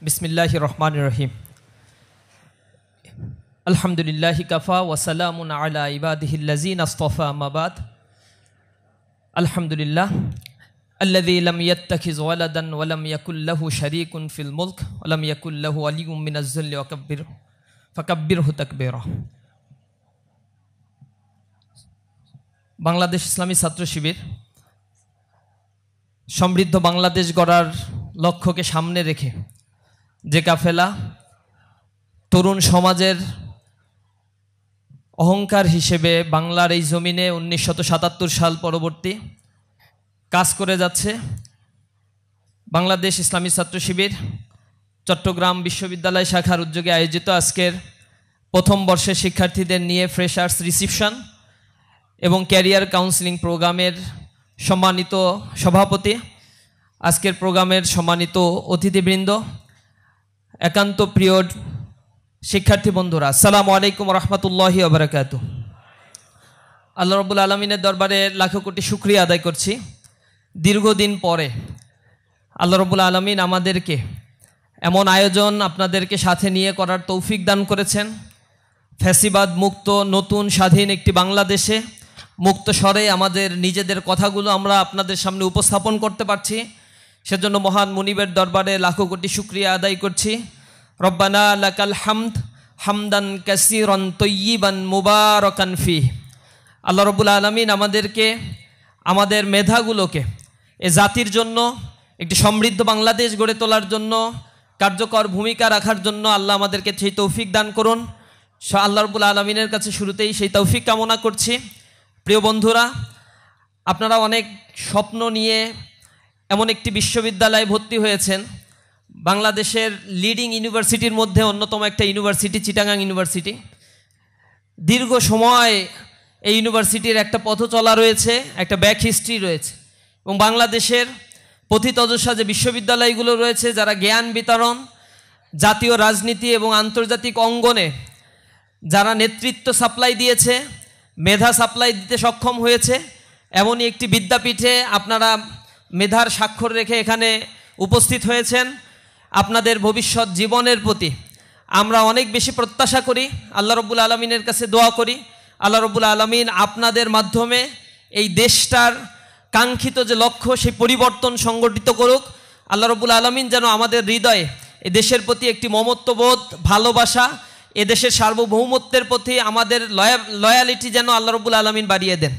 बिस्मिल्लाहिर रहमानिर रहीम। अल्हम्दुलिल्लाहि Kaffa व सलामुन अला इबादिहिल्लज़ीना अस्तफ़ा अम्मा बाद। अल्हम्दुलिल्लाह अल्लज़ी लम यत्तखिज़ वलदन व लम यकुल लहु शरीकुन फ़िल मुल्क व लम यकुल लहु वलिय्युम मिनज़्ज़िल्लि फकब्बिरहु तकबीरा। बांग्लादेश इस्लामी छात्र शिविर समृद्ध बांग्लादेश गড়ার लक्ष्यকে सामने रेखे যে কাফেলা তরুণ সমাজের অহংকার হিসেবে বাংলার এই জমিনে 1977 সাল পরবর্তী কাজ করে যাচ্ছে, বাংলাদেশ ইসলামী ছাত্র শিবির চট্টগ্রাম বিশ্ববিদ্যালয় শাখার উদ্যোগে আয়োজিত আজকের প্রথম বর্ষের শিক্ষার্থীদের নিয়ে ফ্রেশার্স রিসিপশন এবং ক্যারিয়ার কাউন্সেলিং প্রোগ্রামের সম্মানিত সভাপতি, আজকের প্রোগ্রামের সম্মানিত অতিথিবৃন্দ, একান্ত প্রিয় শিক্ষার্থী বন্ধুরা, আসসালামু আলাইকুম রহমতুল্লাহি ওয়া বারাকাতুহু। আল্লাহ রাব্বুল আলামিনের দরবারে লাখো কোটি শুকরিয়া আদায় করছি। দীর্ঘদিন পরে আল্লাহ রাব্বুল আলামিন আমাদেরকে এমন আয়োজন আপনাদেরকে সাথে নিয়ে করার তৌফিক দান করেছেন। ফ্যাসিবাদ মুক্ত নতুন স্বাধীন একটি বাংলাদেশে মুক্ত স্বরে আমাদের নিজেদের কথাগুলো আমরা আপনাদের সামনে উপস্থাপন করতে পারছি, সেজন্য মহান মুনিবের দরবারে লাখো কোটি শুকরিয়া আদায় করছি। রব্বানা লাকাল হামদ হামদান কাসীরান তয়্যিবান মুবারাকান ফিহ। আল্লাহ রাব্বুল আলামিন আমাদেরকে আমাদের মেধাগুলোকে এ জাতির জন্য একটি সমৃদ্ধ বাংলাদেশ গড়ে তোলার জন্য কার্যকর ভূমিকা রাখার জন্য আল্লাহ আমাদেরকে সেই তৌফিক দান করুন। আল্লাহ রাব্বুল আলামিনের কাছে শুরুতেই সেই তৌফিক কামনা করছি। প্রিয় বন্ধুরা, আপনারা অনেক স্বপ্ন নিয়ে এমন একটি বিশ্ববিদ্যালয়ে ভর্তি হয়েছেন, বাংলাদেশের লিডিং ইউনিভার্সিটির মধ্যে অন্যতম একটা ইউনিভার্সিটি চিটাগাং ইউনিভার্সিটি। দীর্ঘ সময় এই ইউনিভার্সিটির একটা পথ চলা রয়েছে, একটা ব্যাক হিস্ট্রি রয়েছে, এবং বাংলাদেশের পথিতযশা যে বিশ্ববিদ্যালয়গুলো রয়েছে যারা জ্ঞান বিতরণ, জাতীয় রাজনীতি এবং আন্তর্জাতিক অঙ্গনে যারা নেতৃত্ব সাপ্লাই দিয়েছে, মেধা সাপ্লাই দিতে সক্ষম হয়েছে, এমনই একটি বিদ্যাপীঠে আপনারা মেধার স্বাক্ষর রেখে এখানে উপস্থিত হয়েছেন। আপনাদের ভবিষ্যৎ জীবনের প্রতি আমরা অনেক বেশি প্রত্যাশা করি, আল্লাহ রাব্বুল আলামিনের কাছে দোয়া করি আল্লাহ রাব্বুল আলামিন আপনাদের মাধ্যমে এই দেশটার কাঙ্ক্ষিত যে লক্ষ্য সেই পরিবর্তন সংগঠিত করুক। আল্লাহ রাব্বুল আলামিন যেন আমাদের হৃদয়ে এই দেশের প্রতি একটি মমত্ববোধ, ভালোবাসা, এদেশের সার্বভৌমত্বের প্রতি আমাদের লয়ালিটি যেন আল্লাহ রাব্বুল আলামিন বাড়িয়ে দেন।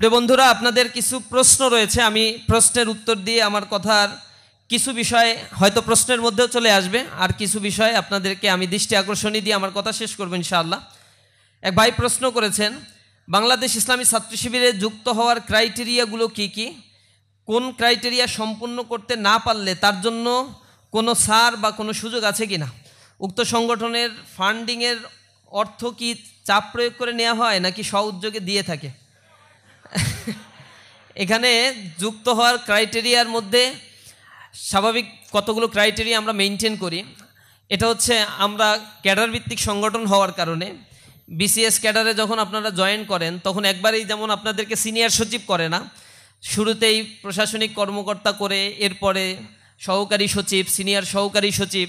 প্রিয় বন্ধুরা, আপনাদের কিছু প্রশ্ন রয়েছে, আমি প্রশ্নের উত্তর দিয়ে আমার কথার কিছু বিষয় হয়তো প্রশ্নের মধ্যেও চলে আসবে, আর কিছু বিষয় আপনাদেরকে আমি দৃষ্টি আকর্ষণী দিয়ে আমার কথা শেষ করব ইনশাআল্লাহ। এক ভাই প্রশ্ন করেছেন, বাংলাদেশ ইসলামী ছাত্র শিবিরে যুক্ত হওয়ার ক্রাইটেরিয়াগুলো কি কি, কোন ক্রাইটেরিয়া সম্পূর্ণ করতে না পারলে তার জন্য কোনো ছাড় বা কোনো সুযোগ আছে কি না, উক্ত সংগঠনের ফান্ডিংয়ের অর্থ কি চাপ প্রয়োগ করে নেওয়া হয় নাকি স্ব উদ্যোগে দিয়ে থাকে। এখানে যুক্ত হওয়ার ক্রাইটেরিয়ার মধ্যে স্বাভাবিক কতগুলো ক্রাইটেরিয়া আমরা মেনটেন করি। এটা হচ্ছে আমরা ক্যাডার ভিত্তিক সংগঠন হওয়ার কারণে বিসিএস ক্যাডারে যখন আপনারা জয়েন করেন তখন একবারেই যেমন আপনাদেরকে সিনিয়র সচিব করে না, শুরুতেই প্রশাসনিক কর্মকর্তা করে, এরপরে সহকারী সচিব, সিনিয়র সহকারী সচিব,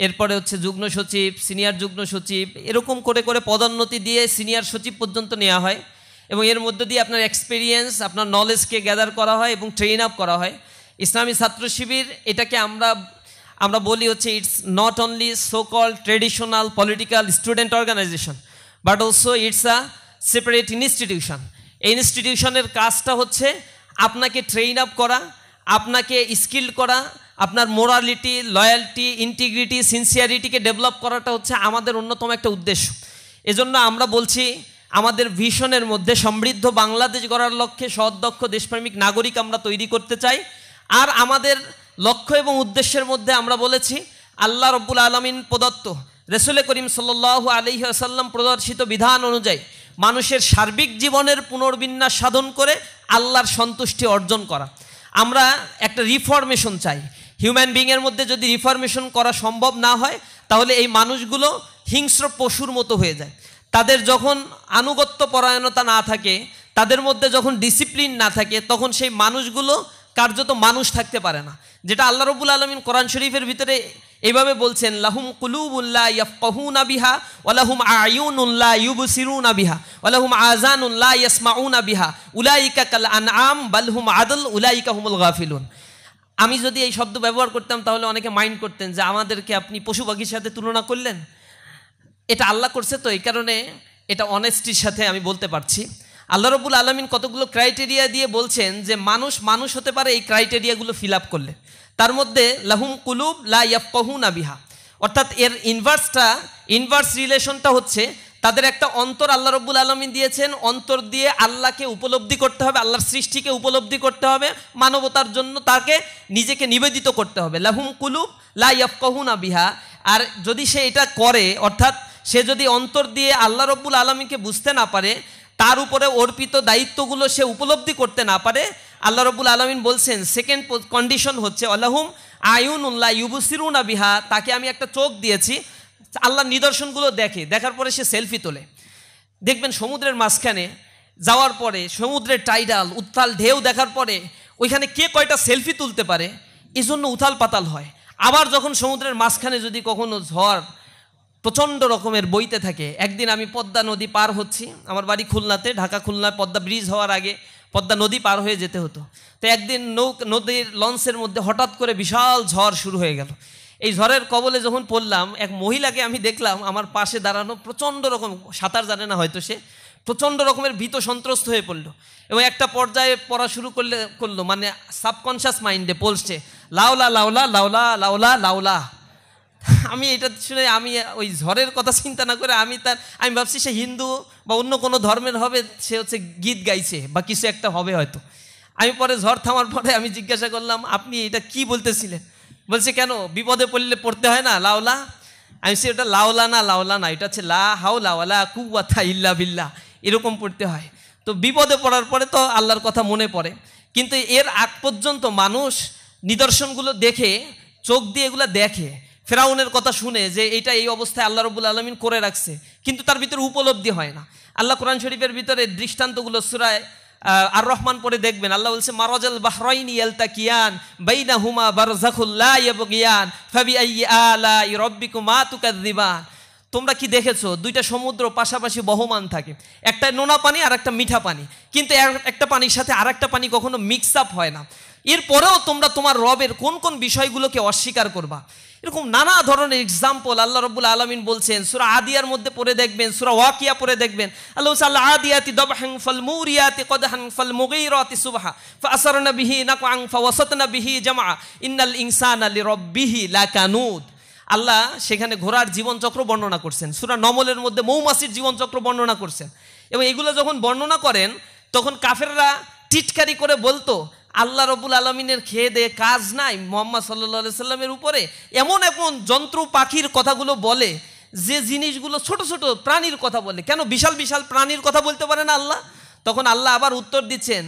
এরপরে হচ্ছে যুগ্ম সচিব, সিনিয়র যুগ্ম সচিব, এরকম করে করে পদোন্নতি দিয়ে সিনিয়র সচিব পর্যন্ত নেওয়া হয়, এবং এর মধ্য দিয়ে আপনার এক্সপিরিয়েন্স, আপনার নলেজকে গ্যাদার করা হয় এবং ট্রেন আপ করা হয়। ইসলামী ছাত্র শিবির এটাকে আমরা বলি হচ্ছে it's not only so called traditional political student organisation but also it's a separate institution. এই ইনস্টিটিউশনের কাজটা হচ্ছে আপনাকে ট্রেন আপ করা, আপনাকে স্কিল্ড করা, আপনার মোরালিটি, লয়ালটি, ইন্টিগ্রিটি, সিনসিয়ারিটিকে ডেভেলপ করাটা হচ্ছে আমাদের অন্যতম একটা উদ্দেশ্য। এজন্য আমরা বলছি আমাদের ভিশনের মধ্যে সমৃদ্ধ বাংলাদেশ গড়ার লক্ষ্যে সদক্ষ দেশপ্রেমিক নাগরিক আমরা তৈরি করতে চাই। আর আমাদের লক্ষ্য এবং উদ্দেশ্যের মধ্যে আমরা বলেছি আল্লাহ রাব্বুল আলামিন প্রদত্ত, রাসূল করিম সাল্লাল্লাহু আলাইহি ওয়াসাল্লাম প্রদর্শিত বিধান অনুযায়ী মানুষের সার্বিক জীবনের পুনর্বিন্যাস সাধন করে আল্লাহর সন্তুষ্টি অর্জন করা। আমরা একটা রিফরমেশন চাই। হিউম্যান বিংয়ের মধ্যে যদি রিফরমেশন করা সম্ভব না হয় তাহলে এই মানুষগুলো হিংস্র পশুর মতো হয়ে যায়। তাদের যখন আনুগত্য পরায়ণতা না থাকে, তাদের মধ্যে যখন ডিসিপ্লিন না থাকে, তখন সেই মানুষগুলো কার্যত মানুষ থাকতে পারে না। যেটা আল্লাহ রাব্বুল আলামিন কোরআন শরীফের ভিতরে এইভাবে বলছেন, লাহুম কুলুবুন লা ইয়াফকাহুনা বিহা ওয়া লাহুম আয়ুনুন লা ইউবসিরুনা বিহা ওয়া লাহুম আযানুন লা ইয়াসমাউনা বিহা উলাইকা কাল আনআম বাল হুম আদল উলাইকা হুমুল গাফিলুন। আমি যদি এই শব্দ ব্যবহার করতাম তাহলে অনেকে মাইন্ড করতেন যে আমাদেরকে আপনি পশু পাখির সাথে তুলনা করলেন। এটা আল্লাহ করছে, তো এই কারণে এটা অনেস্টির সাথে আমি বলতে পারছি। আল্লাহ রাব্বুল আলামিন কতগুলো ক্রাইটেরিয়া দিয়ে বলছেন যে মানুষ হতে পারে এই ক্রাইটেরিয়াগুলো ফিল আপ করলে। তার মধ্যে লাহুম কুলুব লা ইয়াফকাহুনা বিহা, অর্থাৎ এর ইনভার্স রিলেশনটা হচ্ছে তাদের একটা অন্তর আল্লাহ রাব্বুল আলামিন দিয়েছেন, অন্তর দিয়ে আল্লাহকে উপলব্ধি করতে হবে, আল্লাহর সৃষ্টিকে উপলব্ধি করতে হবে, মানবতার জন্য তাকে নিজেকে নিবেদিত করতে হবে। লাহুম কুলুব লা ইয়াফকাহুনা বিহা। আর যদি সে এটা করে, অর্থাৎ সে যদি অন্তর দিয়ে আল্লাহ রাব্বুল আলামিনকে বুঝতে না পারে, তার উপরে অর্পিত দায়িত্বগুলো সে উপলব্ধি করতে না পারে, আল্লাহ রাব্বুল আলামিন বলছেন সেকেন্ড কন্ডিশন হচ্ছে আল্লাহুম আয়ুনুন লা ইউবসিরুনা বিহা, তাকে আমি একটা চোখ দিয়েছি, আল্লাহর নিদর্শনগুলো দেখার পরে সে সেলফি তোলে। দেখবেন সমুদ্রের মাঝখানে যাওয়ার পরে সমুদ্রের টাইডাল উত্তাল ঢেউ দেখার পরে ওইখানে কে কয়টা সেলফি তুলতে পারে এই জন্য উথাল পাতাল হয়। আবার যখন সমুদ্রের মাঝখানে যদি কখনো ঝড় প্রচণ্ড রকমের বইতে থাকে, একদিন আমি পদ্মা নদী পার হচ্ছি, আমার বাড়ি খুলনাতে, ঢাকা খুলনা পদ্মা ব্রিজ হওয়ার আগে পদ্মা নদী পার হয়ে যেতে হতো। তো একদিন নদীর লঞ্চের মধ্যে হঠাৎ করে বিশাল ঝড় শুরু হয়ে গেল। এই ঝড়ের কবলে যখন পড়লাম, এক মহিলাকে আমি দেখলাম আমার পাশে দাঁড়ানো, প্রচণ্ড রকম, সাঁতার জানে না হয়তো, সে প্রচণ্ড রকমের ভীত সন্ত্রস্ত হয়ে পড়লো এবং একটা পর্যায়ে পড়া শুরু করলো, মানে সাবকনশিয়াস মাইন্ডে পড়ছে লাউলা লাউলা লাউলা লাউলা লাউলা। আমি এটা শুনে আমি ওই ঝড়ের কথা চিন্তা না করে আমি ভাবছি সে হিন্দু বা অন্য কোনো ধর্মের হবে, সে হচ্ছে গীত গাইছে বা কিছু একটা হবে হয়তো। আমি পরে ঝড় থামার পরে আমি জিজ্ঞাসা করলাম, আপনি এটা কি বলতেছিলেন? বলছে কেন, বিপদে পড়লে পড়তে হয় না লাউলা? আমি সে ওটা লাউলা না, এটা হচ্ছে লা হাওলা ওয়ালা কুওয়াতা ইল্লা বিল্লাহ, এরকম পড়তে হয়। তো বিপদে পড়ার পরে তো আল্লাহর কথা মনে পড়ে, কিন্তু এর আগ পর্যন্ত মানুষ নিদর্শনগুলো দেখে, চোখ দিয়ে এগুলো দেখে, ফেরাউনের কথা শুনে যে এটা এই অবস্থায় আল্লাহ রাব্বুল আলামিন করে রাখছে, কিন্তু তার ভিতরে উপলব্ধি হয় না। আল্লাহ কোরআন শরীফের ভিতরে দৃষ্টান্তগুলো সূরা আর রহমান পরে দেখবেন, আল্লাহ বলছে মারাজাল বাহরাইনি ইয়ালতাকিয়ান বাইনাহুমা বারযাখুল লা ইয়াবগিয়ান ফাবিআইয়ি আলাই রাব্বিকুমা তুকাযযিবান। তোমরা কি দেখেছো দুইটা সমুদ্র পাশাপাশি বহমান থাকে, একটা নোনা পানি আর একটা মিঠা পানি, কিন্তু একটা পানির সাথে আর একটা পানি কখনো মিক্স আপ হয় না। এরপরেও তোমরা তোমার রবের কোন কোন বিষয়গুলোকে অস্বীকার করবা? এরকম নানা ধরনের এক্সাম্পল আল্লাহ রাব্বুল আলামিন বলছেন। সূরা আদিয়ার মধ্যে পড়ে দেখবেন, সূরা ওয়াকিয়া পড়ে দেখবেন, আল্লাহ আল আদিয়াতি দাবহান ফাল মুরিয়াতি কদহান ফাল মুগীরাতি সুবহা ফাআসারনা বিহি নাকআন ফাওয়াসাতনা বিহি জামআ ইন্নাল ইনসানা লিরাব্বিহি লাকানুদ। আল্লাহ সেখানে ঘোড়ার জীবনচক্র বর্ণনা করছেন, সূরা নমলের মধ্যে মৌমাছির জীবনচক্র বর্ণনা করছেন। এবং এগুলো যখন বর্ণনা করেন তখন কাফেররা টিটকারি করে বলতো, আল্লাহ রাব্বুল আলামিনের খেয়ে দিয়ে কাজ নাই মুহাম্মদ সাল্লাল্লাহু আলাইহি সাল্লামের উপরে? এমন যন্ত্র পাখির কথাগুলো বলে, যে জিনিসগুলো ছোট ছোট প্রাণীর কথা বলে, কেন বিশাল বিশাল প্রাণীর কথা বলতে পারে না আল্লাহ? তখন আল্লাহ আবার উত্তর দিচ্ছেন,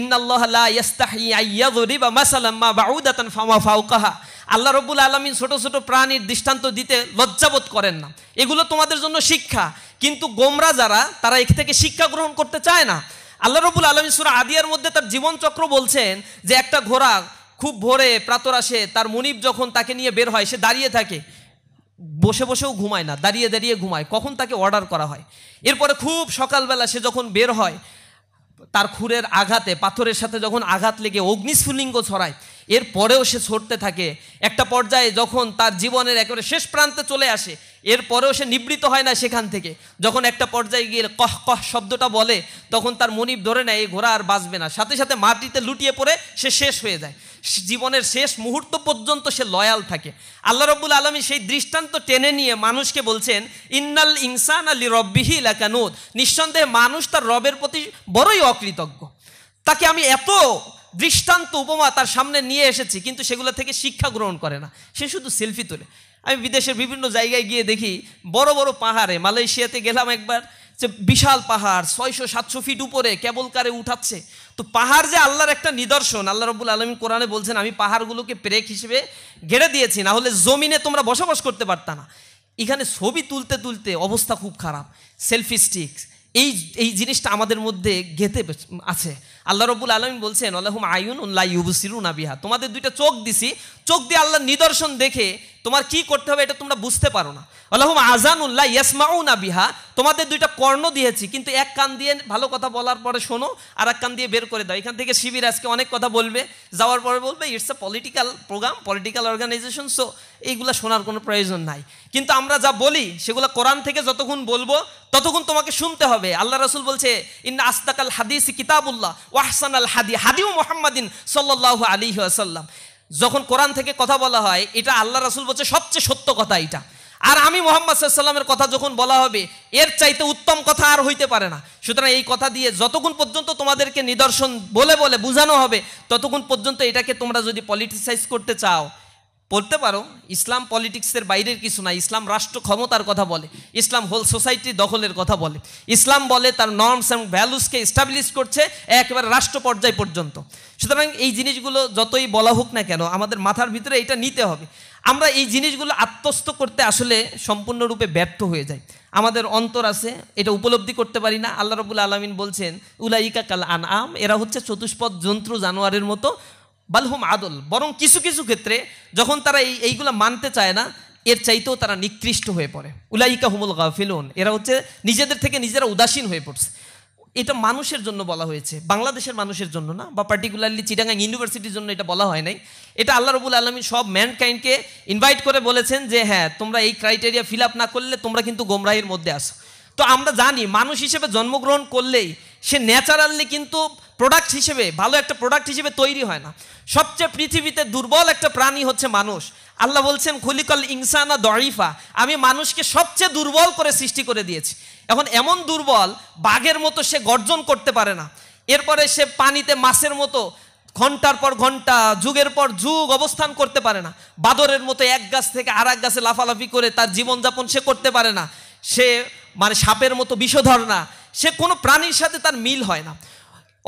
ইন্নাল্লাহা লা ইস্তাহি আইয়াযরিবা মাসালাম মা বাউদাতান ফামা ফাওকাহা। আল্লাহ রাব্বুল আলামিন ছোট ছোট প্রাণীর দৃষ্টান্ত দিতে লজ্জাবোধ করেন না, এগুলো তোমাদের জন্য শিক্ষা, কিন্তু গোমরা যারা তারা এর থেকে শিক্ষা গ্রহণ করতে চায় না। আল্লাহ রাব্বুল আলামিন সূরা আদিয়ার মধ্যে তার জীবনচক্র বলছেন যে একটা ঘোড়া খুব ভোরে প্রাতরাশে তার মুনিব যখন তাকে নিয়ে বের হয়, সে দাঁড়িয়ে থাকে, বসে বসেও ঘুমায় না, দাঁড়িয়ে দাঁড়িয়ে ঘুমায়, কখন তাকে অর্ডার করা হয়। এরপরে খুব সকালবেলা সে যখন বের হয়, তার খুরের আঘাতে, পাথরের সাথে যখন আঘাত লেগে অগ্নিস্ফুলিঙ্গ ছড়ায়, এরপরেও সে ছড়তে থাকে। একটা পর্যায়ে যখন তার জীবনের একেবারে শেষ প্রান্তে চলে আসে, এরপরেও সে নিবৃত হয় না সেখান থেকে। যখন একটা পর্যায়ে গিয়ে কহ কহ শব্দটা বলে, তখন তার মনিব ধরে নেয় এই ঘোড়া আর বাঁচবে না, সাথে সাথে মাটিতে লুটিয়ে পড়ে সে শেষ হয়ে যায়। জীবনের শেষ মুহূর্ত পর্যন্ত সে লয়াল থাকে। আল্লাহ রাব্বুল আলামিন সেই দৃষ্টান্ত টেনে নিয়ে মানুষকে বলছেন, ইন্নাল ইনসানা লিরাব্বিহি লাকানুদ। নিঃসন্দেহে মানুষ তার রবের প্রতি বড়ই অকৃতজ্ঞ। তাকে আমি এত দৃষ্টান্ত উপমা তার সামনে নিয়ে এসেছি, কিন্তু সেগুলো থেকে শিক্ষা গ্রহণ করে না, সে শুধু সেলফি তোলে। আমি বিদেশের বিভিন্ন জায়গায় গিয়ে দেখি বড় বড় পাহাড়ে, মালয়েশিয়াতে গেলাম একবার, যে বিশাল পাহাড় 600-700 ফিট উপরে কেবল কারে উঠাচ্ছে। তো পাহাড় যে আল্লাহর একটা নিদর্শন, আল্লাহ রাব্বুল আলামিন কোরআনে বলছেন, আমি পাহাড়গুলোকে পেরেক হিসেবে গেড়ে দিয়েছি, না হলে জমিনে তোমরা বসবাস করতে পারতা না। এখানে ছবি তুলতে তুলতে অবস্থা খুব খারাপ, সেলফি স্টিক, এই এই জিনিসটা আমাদের মধ্যে গেঁথে আছে। আল্লাহ রাব্বুল আলামিন বলছেন আল্লাহুম আয়ুনুন লা ইউবসিরুনা বিহা, তোমাদের দুইটা চোখ দিছি, চোখ দিয়ে আল্লাহর নিদর্শন দেখে তোমার কি করতে হবে এটা তোমরা বুঝতে পারো না। আল্লাহুম আযানুন লা ইয়াসমাউনা বিহা, তোমাদের দুইটা কর্ণ দিয়েছি, কিন্তু এক কান দিয়ে ভালো কথা বলার পরে শোনো, আর এক কান দিয়ে বের করে দাও। এখান থেকে শিবির আজকে অনেক কথা বলবে, যাওয়ার পরে বলবে it's a political programme, political organisation, so এইগুলা শোনার কোনো প্রয়োজন নাই। কিন্তু আমরা যা বলি সেগুলো কোরআন থেকে যতক্ষণ বলবো ততক্ষণ তোমাকে শুনতে হবে। আল্লাহ রাসূল বলছে ইন্না আসদাকাল হাদিসি কিতাবুল্লাহ ওয়া আহসানাল হাদিউ মুহাম্মাদিন সাল্লাল্লাহু আলাইহি ওয়াসাল্লাম। যখন কোরআন থেকে কথা বলা হয় এটা আল্লাহ রাসূল বলছে সবচেয়ে সত্য কথা এটা, আর আমি মুহাম্মদ সাল্লাল্লাহু আলাইহি ওয়াসাল্লামের কথা যখন বলা হবে এর চাইতে উত্তম কথা আর হইতে পারে না। সুতরাং এই কথা দিয়ে যতক্ষণ পর্যন্ত তোমাদেরকে নিদর্শন বলে বলে বোঝানো হবে ততক্ষণ পর্যন্ত এটাকে তোমরা যদি পলিটিসাইজ করতে চাও বলতে পারো। ইসলাম পলিটিক্সের বাইরের কিছু না। ইসলাম রাষ্ট্র ক্ষমতার কথা বলে, ইসলাম হোল সোসাইটি দখলের কথা বলে, ইসলাম বলে তার নর্মস এবং ভ্যালুসকে এস্টাবলিশ করছে একেবারে রাষ্ট্র পর্যায় পর্যন্ত। সুতরাং এই জিনিসগুলো যতই বলা হোক না কেন আমাদের মাথার ভিতরে এটা নিতে হবে। আমরা এই জিনিসগুলো আত্মস্থ করতে আসলে সম্পূর্ণরূপে ব্যর্থ হয়ে যাই। আমাদের অন্তর আছে, এটা উপলব্ধি করতে পারি না। আল্লাহ রাব্বুল আলামিন বলছেন উলাইকা কাল আনআম, এরা হচ্ছে চতুষ্পদ জন্তু জানোয়ারের মতো, বালহুম আদল, বরং কিছু কিছু ক্ষেত্রে যখন তারা এইগুলো মানতে চায় না এর চাইতেও তারা নিকৃষ্ট হয়ে পড়ে। উলাইকা হুমুল গাফিলুন, এরা হচ্ছে নিজেদের থেকে নিজেরা উদাসীন হয়ে পড়ছে। এটা মানুষের জন্য বলা হয়েছে, বাংলাদেশের মানুষের জন্য না, বা পার্টিকুলারলি চিটাগাং ইউনিভার্সিটির জন্য এটা বলা হয় নাই। এটা আল্লাহ রাব্বুল আলামিন সব ম্যানকাইন্ডকে ইনভাইট করে বলেছেন যে হ্যাঁ তোমরা এই ক্রাইটেরিয়া ফিল আপ না করলে তোমরা কিন্তু গোমরাহির মধ্যে আসো। তো আমরা জানি মানুষ হিসেবে জন্মগ্রহণ করলেই সে ন্যাচারালি কিন্তু প্রোডাক্ট হিসেবে ভালো একটা প্রোডাক্ট হিসেবে তৈরি হয় না। সবচেয়ে পৃথিবীতে দুর্বল একটা প্রাণী হচ্ছে মানুষ। আল্লাহ বলছেন খুলিকাল ইনসানা দঈফা, আমি মানুষকে সবচেয়ে দুর্বল করে সৃষ্টি করে দিয়েছি। এখন এমন দুর্বল বাঘের মতো সে গর্জন করতে পারে না, এরপরে সে পানিতে মাছের মতো ঘন্টার পর ঘন্টা যুগের পর যুগ অবস্থান করতে পারে না, বাদরের মতো এক গাছ থেকে আর এক গাছে লাফালাফি করে তার জীবনযাপন সে করতে পারে না, সে মানে সাপের মতো বিষধর না, সে কোনো প্রাণীর সাথে তার মিল হয় না।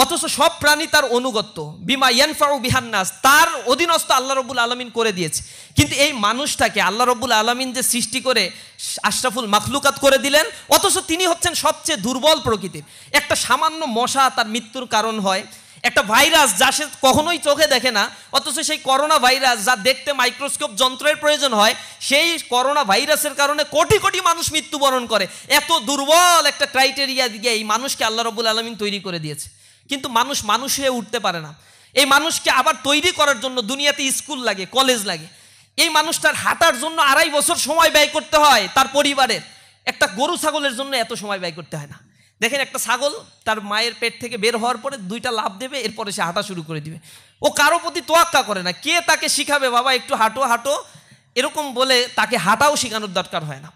অথচ সব প্রাণী তার অনুগত্য, বিমা ইয়ানফাউ বিহান্নাস, তার অধীনস্থ আল্লাহ রাব্বুল আলামিন করে দিয়েছে। কিন্তু এই মানুষটাকে আল্লাহ রাব্বুল আলামিন যে সৃষ্টি করে আশরাফুল মাখলুকাত করে দিলেন, অথচ তিনি হচ্ছেন সবচেয়ে দুর্বল প্রকৃতির। একটা সামান্য মশা তার মৃত্যুর কারণ হয়, একটা ভাইরাস যা সে কখনোই চোখে দেখে না, অথচ সেই করোনা ভাইরাস যা দেখতে মাইক্রোস্কোপ যন্ত্রের প্রয়োজন হয়, সেই করোনা ভাইরাসের কারণে কোটি কোটি মানুষ মৃত্যুবরণ করে। এত দুর্বল একটা ক্রাইটেরিয়া দিয়ে এই মানুষকে আল্লাহ রাব্বুল আলামিন তৈরি করে দিয়েছে। কিন্তু মানুষ হয়ে উঠতে পারে না। এই মানুষকে আবার তৈরি করার জন্য দুনিয়াতে স্কুল লাগে, কলেজ লাগে। এই মানুষটার হাঁটার জন্য 2.5 বছর সময় ব্যয় করতে হয় তার পরিবারের। একটা গরু ছাগলের জন্য এত সময় ব্যয় করতে হয় না। দেখেন একটা ছাগল তার মায়ের পেট থেকে বের হওয়ার পরে 2টা লাফ দেবে, এরপরে সে হাঁটা শুরু করে দিবে। ও কারো প্রতি তোয়াক্কা করে না, কে তাকে শিখাবে বাবা একটু হাঁটো হাঁটো এরকম বলে তাকে হাঁটাও শেখানোর দরকার হয় না।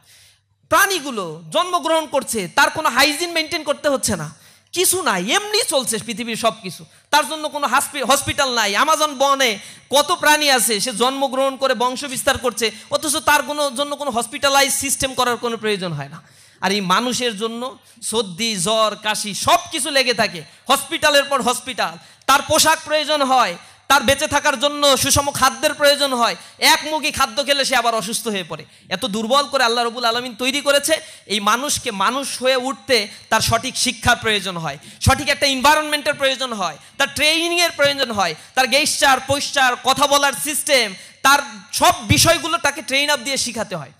প্রাণীগুলো জন্মগ্রহণ করছে, তার কোনো হাইজিন মেনটেন করতে হচ্ছে না, কিছু নাই, এমনি চলছে পৃথিবীর সব কিছু। তার জন্য কোনো হসপিটাল নাই। আমাজন বনে কত প্রাণী আছে, সে জন্মগ্রহণ করে বংশ বিস্তার করছে, অথচ তার জন্য কোনো হসপিটালাইজ সিস্টেম করার কোনো প্রয়োজন হয় না। আর এই মানুষের জন্য সর্দি জ্বর কাশি সব কিছু লেগে থাকে, হসপিটালের পর হসপিটাল। তার পোশাক প্রয়োজন হয়, তার বেঁচে থাকার জন্য সুষম খাদ্যের প্রয়োজন হয়, একমুখী খাদ্য খেলে সে আবার অসুস্থ হয়ে পড়ে। এত দুর্বল করে আল্লাহ রাব্বুল আলামিন তৈরি করেছে। এই মানুষকে মানুষ হয়ে উঠতে তার সঠিক শিক্ষার প্রয়োজন হয়, সঠিক একটা এনভায়রনমেন্টের প্রয়োজন হয়, তার ট্রেনিংয়ের প্রয়োজন হয়, তার গেস্টার পোস্টার কথা বলার সিস্টেম, তার সব বিষয়গুলো তাকে ট্রেন আপ দিয়ে শিখাতে হয়।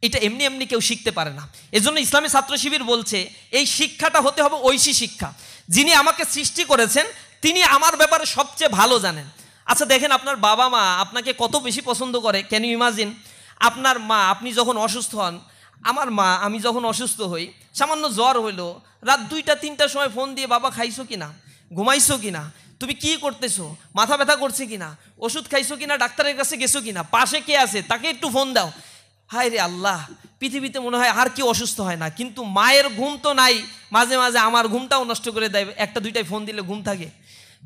এটা এমনি এমনি কেউ শিখতে পারে না। এজন্য ইসলামী ছাত্র শিবির বলছে এই শিক্ষাটা হতে হবে ঐশী শিক্ষা। যিনি আমাকে সৃষ্টি করেছেন তিনি আমার ব্যাপারে সবচেয়ে ভালো জানেন। আচ্ছা দেখেন আপনার বাবা মা আপনাকে কত বেশি পছন্দ করে। Can you imagine? আপনার মা আপনি যখন অসুস্থ হন, আমার মা আমি যখন অসুস্থ হই, সামান্য জ্বর হইলো, রাত 2টা 3টার সময় ফোন দিয়ে বাবা খাইছো কিনা, ঘুমাইছো কিনা, তুমি কি করতেছো, মাথা ব্যথা করছে কিনা, ওষুধ খাইছো কিনা, ডাক্তারের কাছে গেছো কিনা, পাশে কে আছে তাকে একটু ফোন দাও। হায় রে আল্লাহ, পৃথিবীতে মনে হয় আর কি অসুস্থ হয় না। কিন্তু মায়ের ঘুম তো নাই, মাঝে মাঝে আমার ঘুমটাও নষ্ট করে দেয়, 1টা 2টায় ফোন দিলে ঘুম থাকে।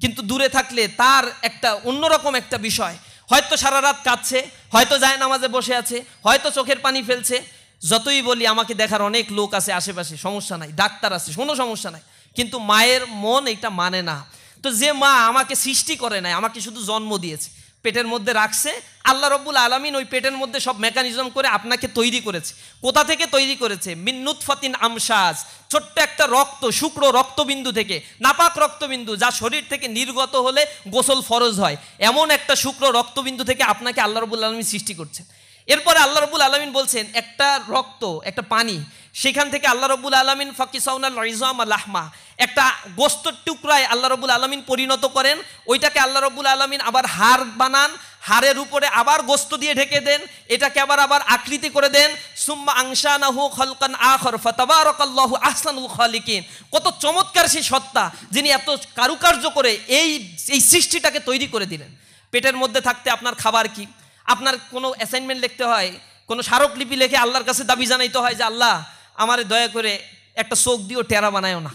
কিন্তু দূরে থাকলে তার একটা অন্যরকম একটা বিষয়, হয়তো সারা রাত কাঁদছে, হয়তো যায় নামাজে বসে আছে, হয়তো চোখের পানি ফেলছে। যতই বলি আমাকে দেখার অনেক লোক আছে আশেপাশে, সমস্যা নাই, ডাক্তার আছে, কোনো সমস্যা নাই, কিন্তু মায়ের মন এটা মানে না। তো যে মা আমাকে সৃষ্টি করে নাই, আমাকে শুধু জন্ম দিয়েছে, পেটের মধ্যে রাখছে, আল্লাহ রব্বুল আলামিন ওই পেটের মধ্যে সব মেকানিজম করে আপনাকে তৈরি করেছে। কোথা থেকে তৈরি করেছে? মিন নুতফাতিন আমশাজ, ছোট্ট একটা রক্ত, শুক্র রক্তবিন্দু থেকে, নাপাক রক্তবিন্দু, যা শরীর থেকে নির্গত হলে গোসল ফরজ হয়, এমন একটা শুক্র রক্তবিন্দু থেকে আপনাকে আল্লাহ রব্বুল আলামিন সৃষ্টি করছেন। এরপরে আল্লাহ রব্বুল আলামিন বলছেন একটা রক্ত, একটা পানি, সেখান থেকে আল্লাহ রব্বুল আলামিন ফাকিসাউনাল ইজাম লাহমা, একটা গোস্তের টুকরায় আল্লাহ রব্বুল আলামিন পরিণত করেন। ওইটাকে আল্লাহ রব্বুল আলামিন আবার হাড় বানান, হাড়ের উপরে আবার গোস্ত দিয়ে ঢেকে দেন, এটাকে আবার আকৃতি করে দেন। সুম্মা আনশানাহু খালকান আখর ফাতাবারাকাল্লাহু আহসানুল খালিকিন। কত চমৎকার সেই সত্তা, যিনি এত কারুকার্য করে এই সৃষ্টিটাকে তৈরি করে দিলেন। পেটের মধ্যে থাকতে আপনার খাবার কি? আপনার কোনো অ্যাসাইনমেন্ট লিখতে হয়, কোনো স্মারকলিপি লিখে আল্লাহর কাছে দাবি জানাইতে হয় যে আল্লাহ আমারে দয়া করে একটা চোখ দিও, টেরা বানায়ও না,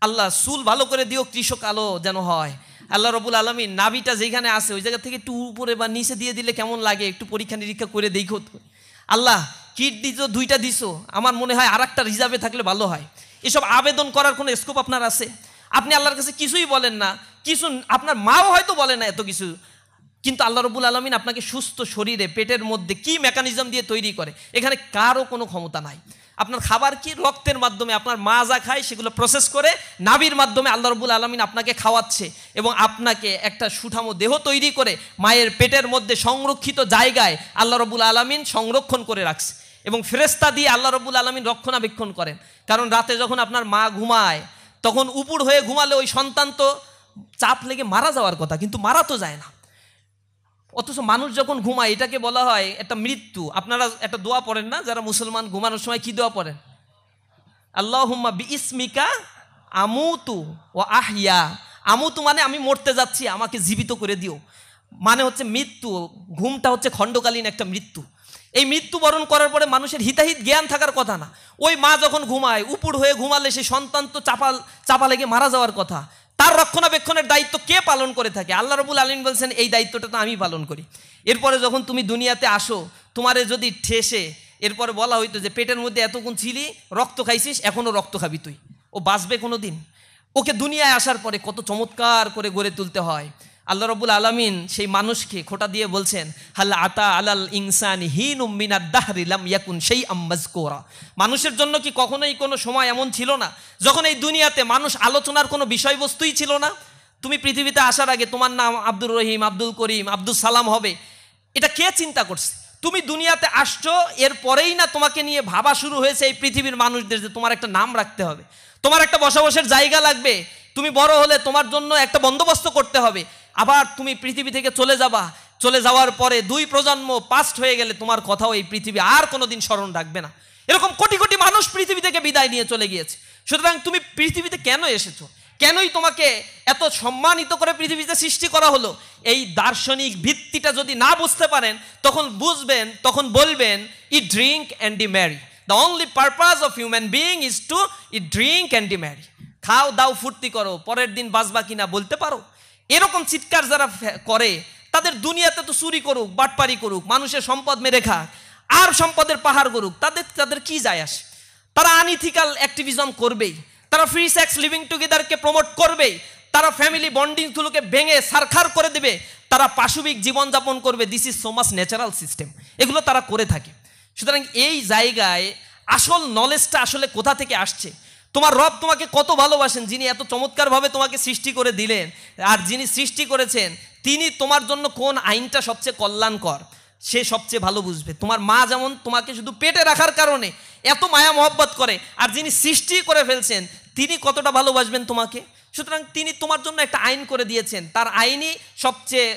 আল্লাহ চুল ভালো করে দিও, কৃষক আলো যেন হয়। আল্লাহ রব্বুল আলামিন নাভিটা যেখানে আছে ওই জায়গা থেকে একটু উপরে বা নিচে দিয়ে দিলে কেমন লাগে, একটু পরীক্ষা নিরীক্ষা করে দেখো তো। আল্লাহ কিডনি তো 2টা দিছো, আমার মনে হয় আর একটা রিজার্ভে থাকলে ভালো হয়। এসব আবেদন করার কোনো স্কোপ আপনার আছে? আপনি আল্লাহর কাছে কিছুই বলেন না, কিছু আপনার মাও হয়তো বলে না এত কিছু, কিন্তু আল্লাহ রব্বুল আলামিন আপনাকে সুস্থ শরীরে পেটের মধ্যে কি মেকানিজম দিয়ে তৈরি করে, এখানে কারও কোনো ক্ষমতা নাই। আপনার খাবার কি? রক্তের মাধ্যমে আপনার মা যা খায় সেগুলো প্রসেস করে নাভির মাধ্যমে আল্লাহ রব্বুল আলামিন আপনাকে খাওয়াচ্ছে এবং আপনাকে একটা সুঠামো দেহ তৈরি করে মায়ের পেটের মধ্যে সংরক্ষিত জায়গায় আল্লাহ রব্বুল আলামিন সংরক্ষণ করে রাখছে এবং ফেরেশতা দিয়ে আল্লাহ রব্বুল আলামিন রক্ষণাবেক্ষণ করেন। কারণ রাতে যখন আপনার মা ঘুমায় তখন উপুড় হয়ে ঘুমালে ওই সন্তান তো চাপ লেগে মারা যাওয়ার কথা, কিন্তু মারা তো যায় না। অথচ মানুষ যখন ঘুমায় এটাকে বলা হয় একটা মৃত্যু। আপনারা একটা দোয়া পড়েন না যারা মুসলমান, ঘুমানোর সময় কি দোয়া পড়েন? আল্লাহুম্মা বিইসমিকা আমুতু ওয়া আহইয়া। আমুতু মানে আমি মরতে যাচ্ছি, আমাকে জীবিত করে দিও, মানে হচ্ছে মৃত্যু। ঘুমটা হচ্ছে খণ্ডকালীন একটা মৃত্যু। এই মৃত্যুবরণ করার পরে মানুষের হিতাহিত জ্ঞান থাকার কথা না। ওই মা যখন ঘুমায় উপুড় হয়ে ঘুমালে সেই সন্তান তো চাপা লেগে মারা যাওয়ার কথা। তার রক্ষণাবেক্ষণের দায়িত্ব কে পালন করে থাকে? আল্লাহ রব্বুল আলামিন বলছেন এই দায়িত্বটা তো আমি পালন করি। এরপরে যখন তুমি দুনিয়াতে আসো, তোমারে যদি ঠেসে এরপরে বলা হইতো যে পেটের মধ্যে এতক্ষণ ছিলি, রক্ত খাইছিস, এখনও রক্ত খাবি তুই, ও বাঁচবে কোনো দিন? ওকে দুনিয়ায় আসার পরে কত চমৎকার করে গড়ে তুলতে হয়। আল্লাহ রব্বুল আলামিন সেই মানুষকে খোঁটা দিয়ে বলছেন হাল আতা আলাল ইনসানি হিনুম মিনাদ দাহরি লাম ইয়াকুন শাইআম মাযকুরা। মানুষের জন্য কি কখনোই কোনো সময় এমন ছিল না যখন এই দুনিয়াতে মানুষ আলোচনার কোনো বিষয়বস্তুই ছিল না? তুমি পৃথিবীতে আসার আগে তোমার নাম আব্দুর রহিম, আব্দুল করিম, আব্দুল সালাম হবে, এটা কে চিন্তা করছে? তুমি দুনিয়াতে আসছো, এরপরেই না তোমাকে নিয়ে ভাবা শুরু হয়েছে এই পৃথিবীর মানুষদের যে তোমার একটা নাম রাখতে হবে, তোমার একটা বসবাসের জায়গা লাগবে, তুমি বড় হলে তোমার জন্য একটা বন্দোবস্ত করতে হবে। আবার তুমি পৃথিবী থেকে চলে যাবা, চলে যাওয়ার পরে 2 প্রজন্ম পাস্ট হয়ে গেলে তোমার কথাও এই পৃথিবী আর কোনোদিন স্মরণ রাখবে না। এরকম কোটি কোটি মানুষ পৃথিবী থেকে বিদায় নিয়ে চলে গিয়েছে। সুতরাং তুমি পৃথিবীতে কেন এসেছো, কেনই তোমাকে এত সম্মানিত করে পৃথিবীতে সৃষ্টি করা হলো, এই দার্শনিক ভিত্তিটা যদি না বুঝতে পারেন তখন বলবেন eat drink and be merry. The only purpose of human being is to eat drink and be merry. খাও দাও ফুর্তি করো, পরের দিন বাঁচবা কিনা বলতে পারো? এরকম চিৎকার যারা করে তাদের দুনিয়াতে তো চুরি করুক, বাটপারি করুক, মানুষের সম্পদ মেরে খাক, আর সম্পদের পাহাড় করুক, তাদের কি যায় আসে? তারা আনইথিক্যাল অ্যাক্টিভিজম করবেই, তারা ফ্রি সেক্স লিভিং টুগেদারকে প্রমোট করবেই, তারা ফ্যামিলি বন্ডিংগুলোকে ভেঙে সারখার করে দেবে, তারা পাশবিক জীবনযাপন করবে। This is so much natural system, এগুলো তারা করে থাকে। সুতরাং এই জায়গায় আসল নলেজটা আসলে কোথা থেকে আসছে? তোমার রব তোমাকে কত ভালোবাসেন, যিনি এত চমৎকারভাবে তোমাকে সৃষ্টি করে দিলেন, আর যিনি সৃষ্টি করেছেন তিনি তোমার জন্য কোন আইনটা সবচেয়ে কল্যাণকর সে সবচেয়ে ভালো বুঝবে। তোমার মা যেমন তোমাকে শুধু পেটে রাখার কারণে এত মায়া মহব্বত করে, আর যিনি সৃষ্টি করে ফেলছেন তিনি কতটা ভালোবাসবেন তোমাকে। সুতরাং তিনি তোমার জন্য একটা আইন করে দিয়েছেন, তার আইনই সবচেয়ে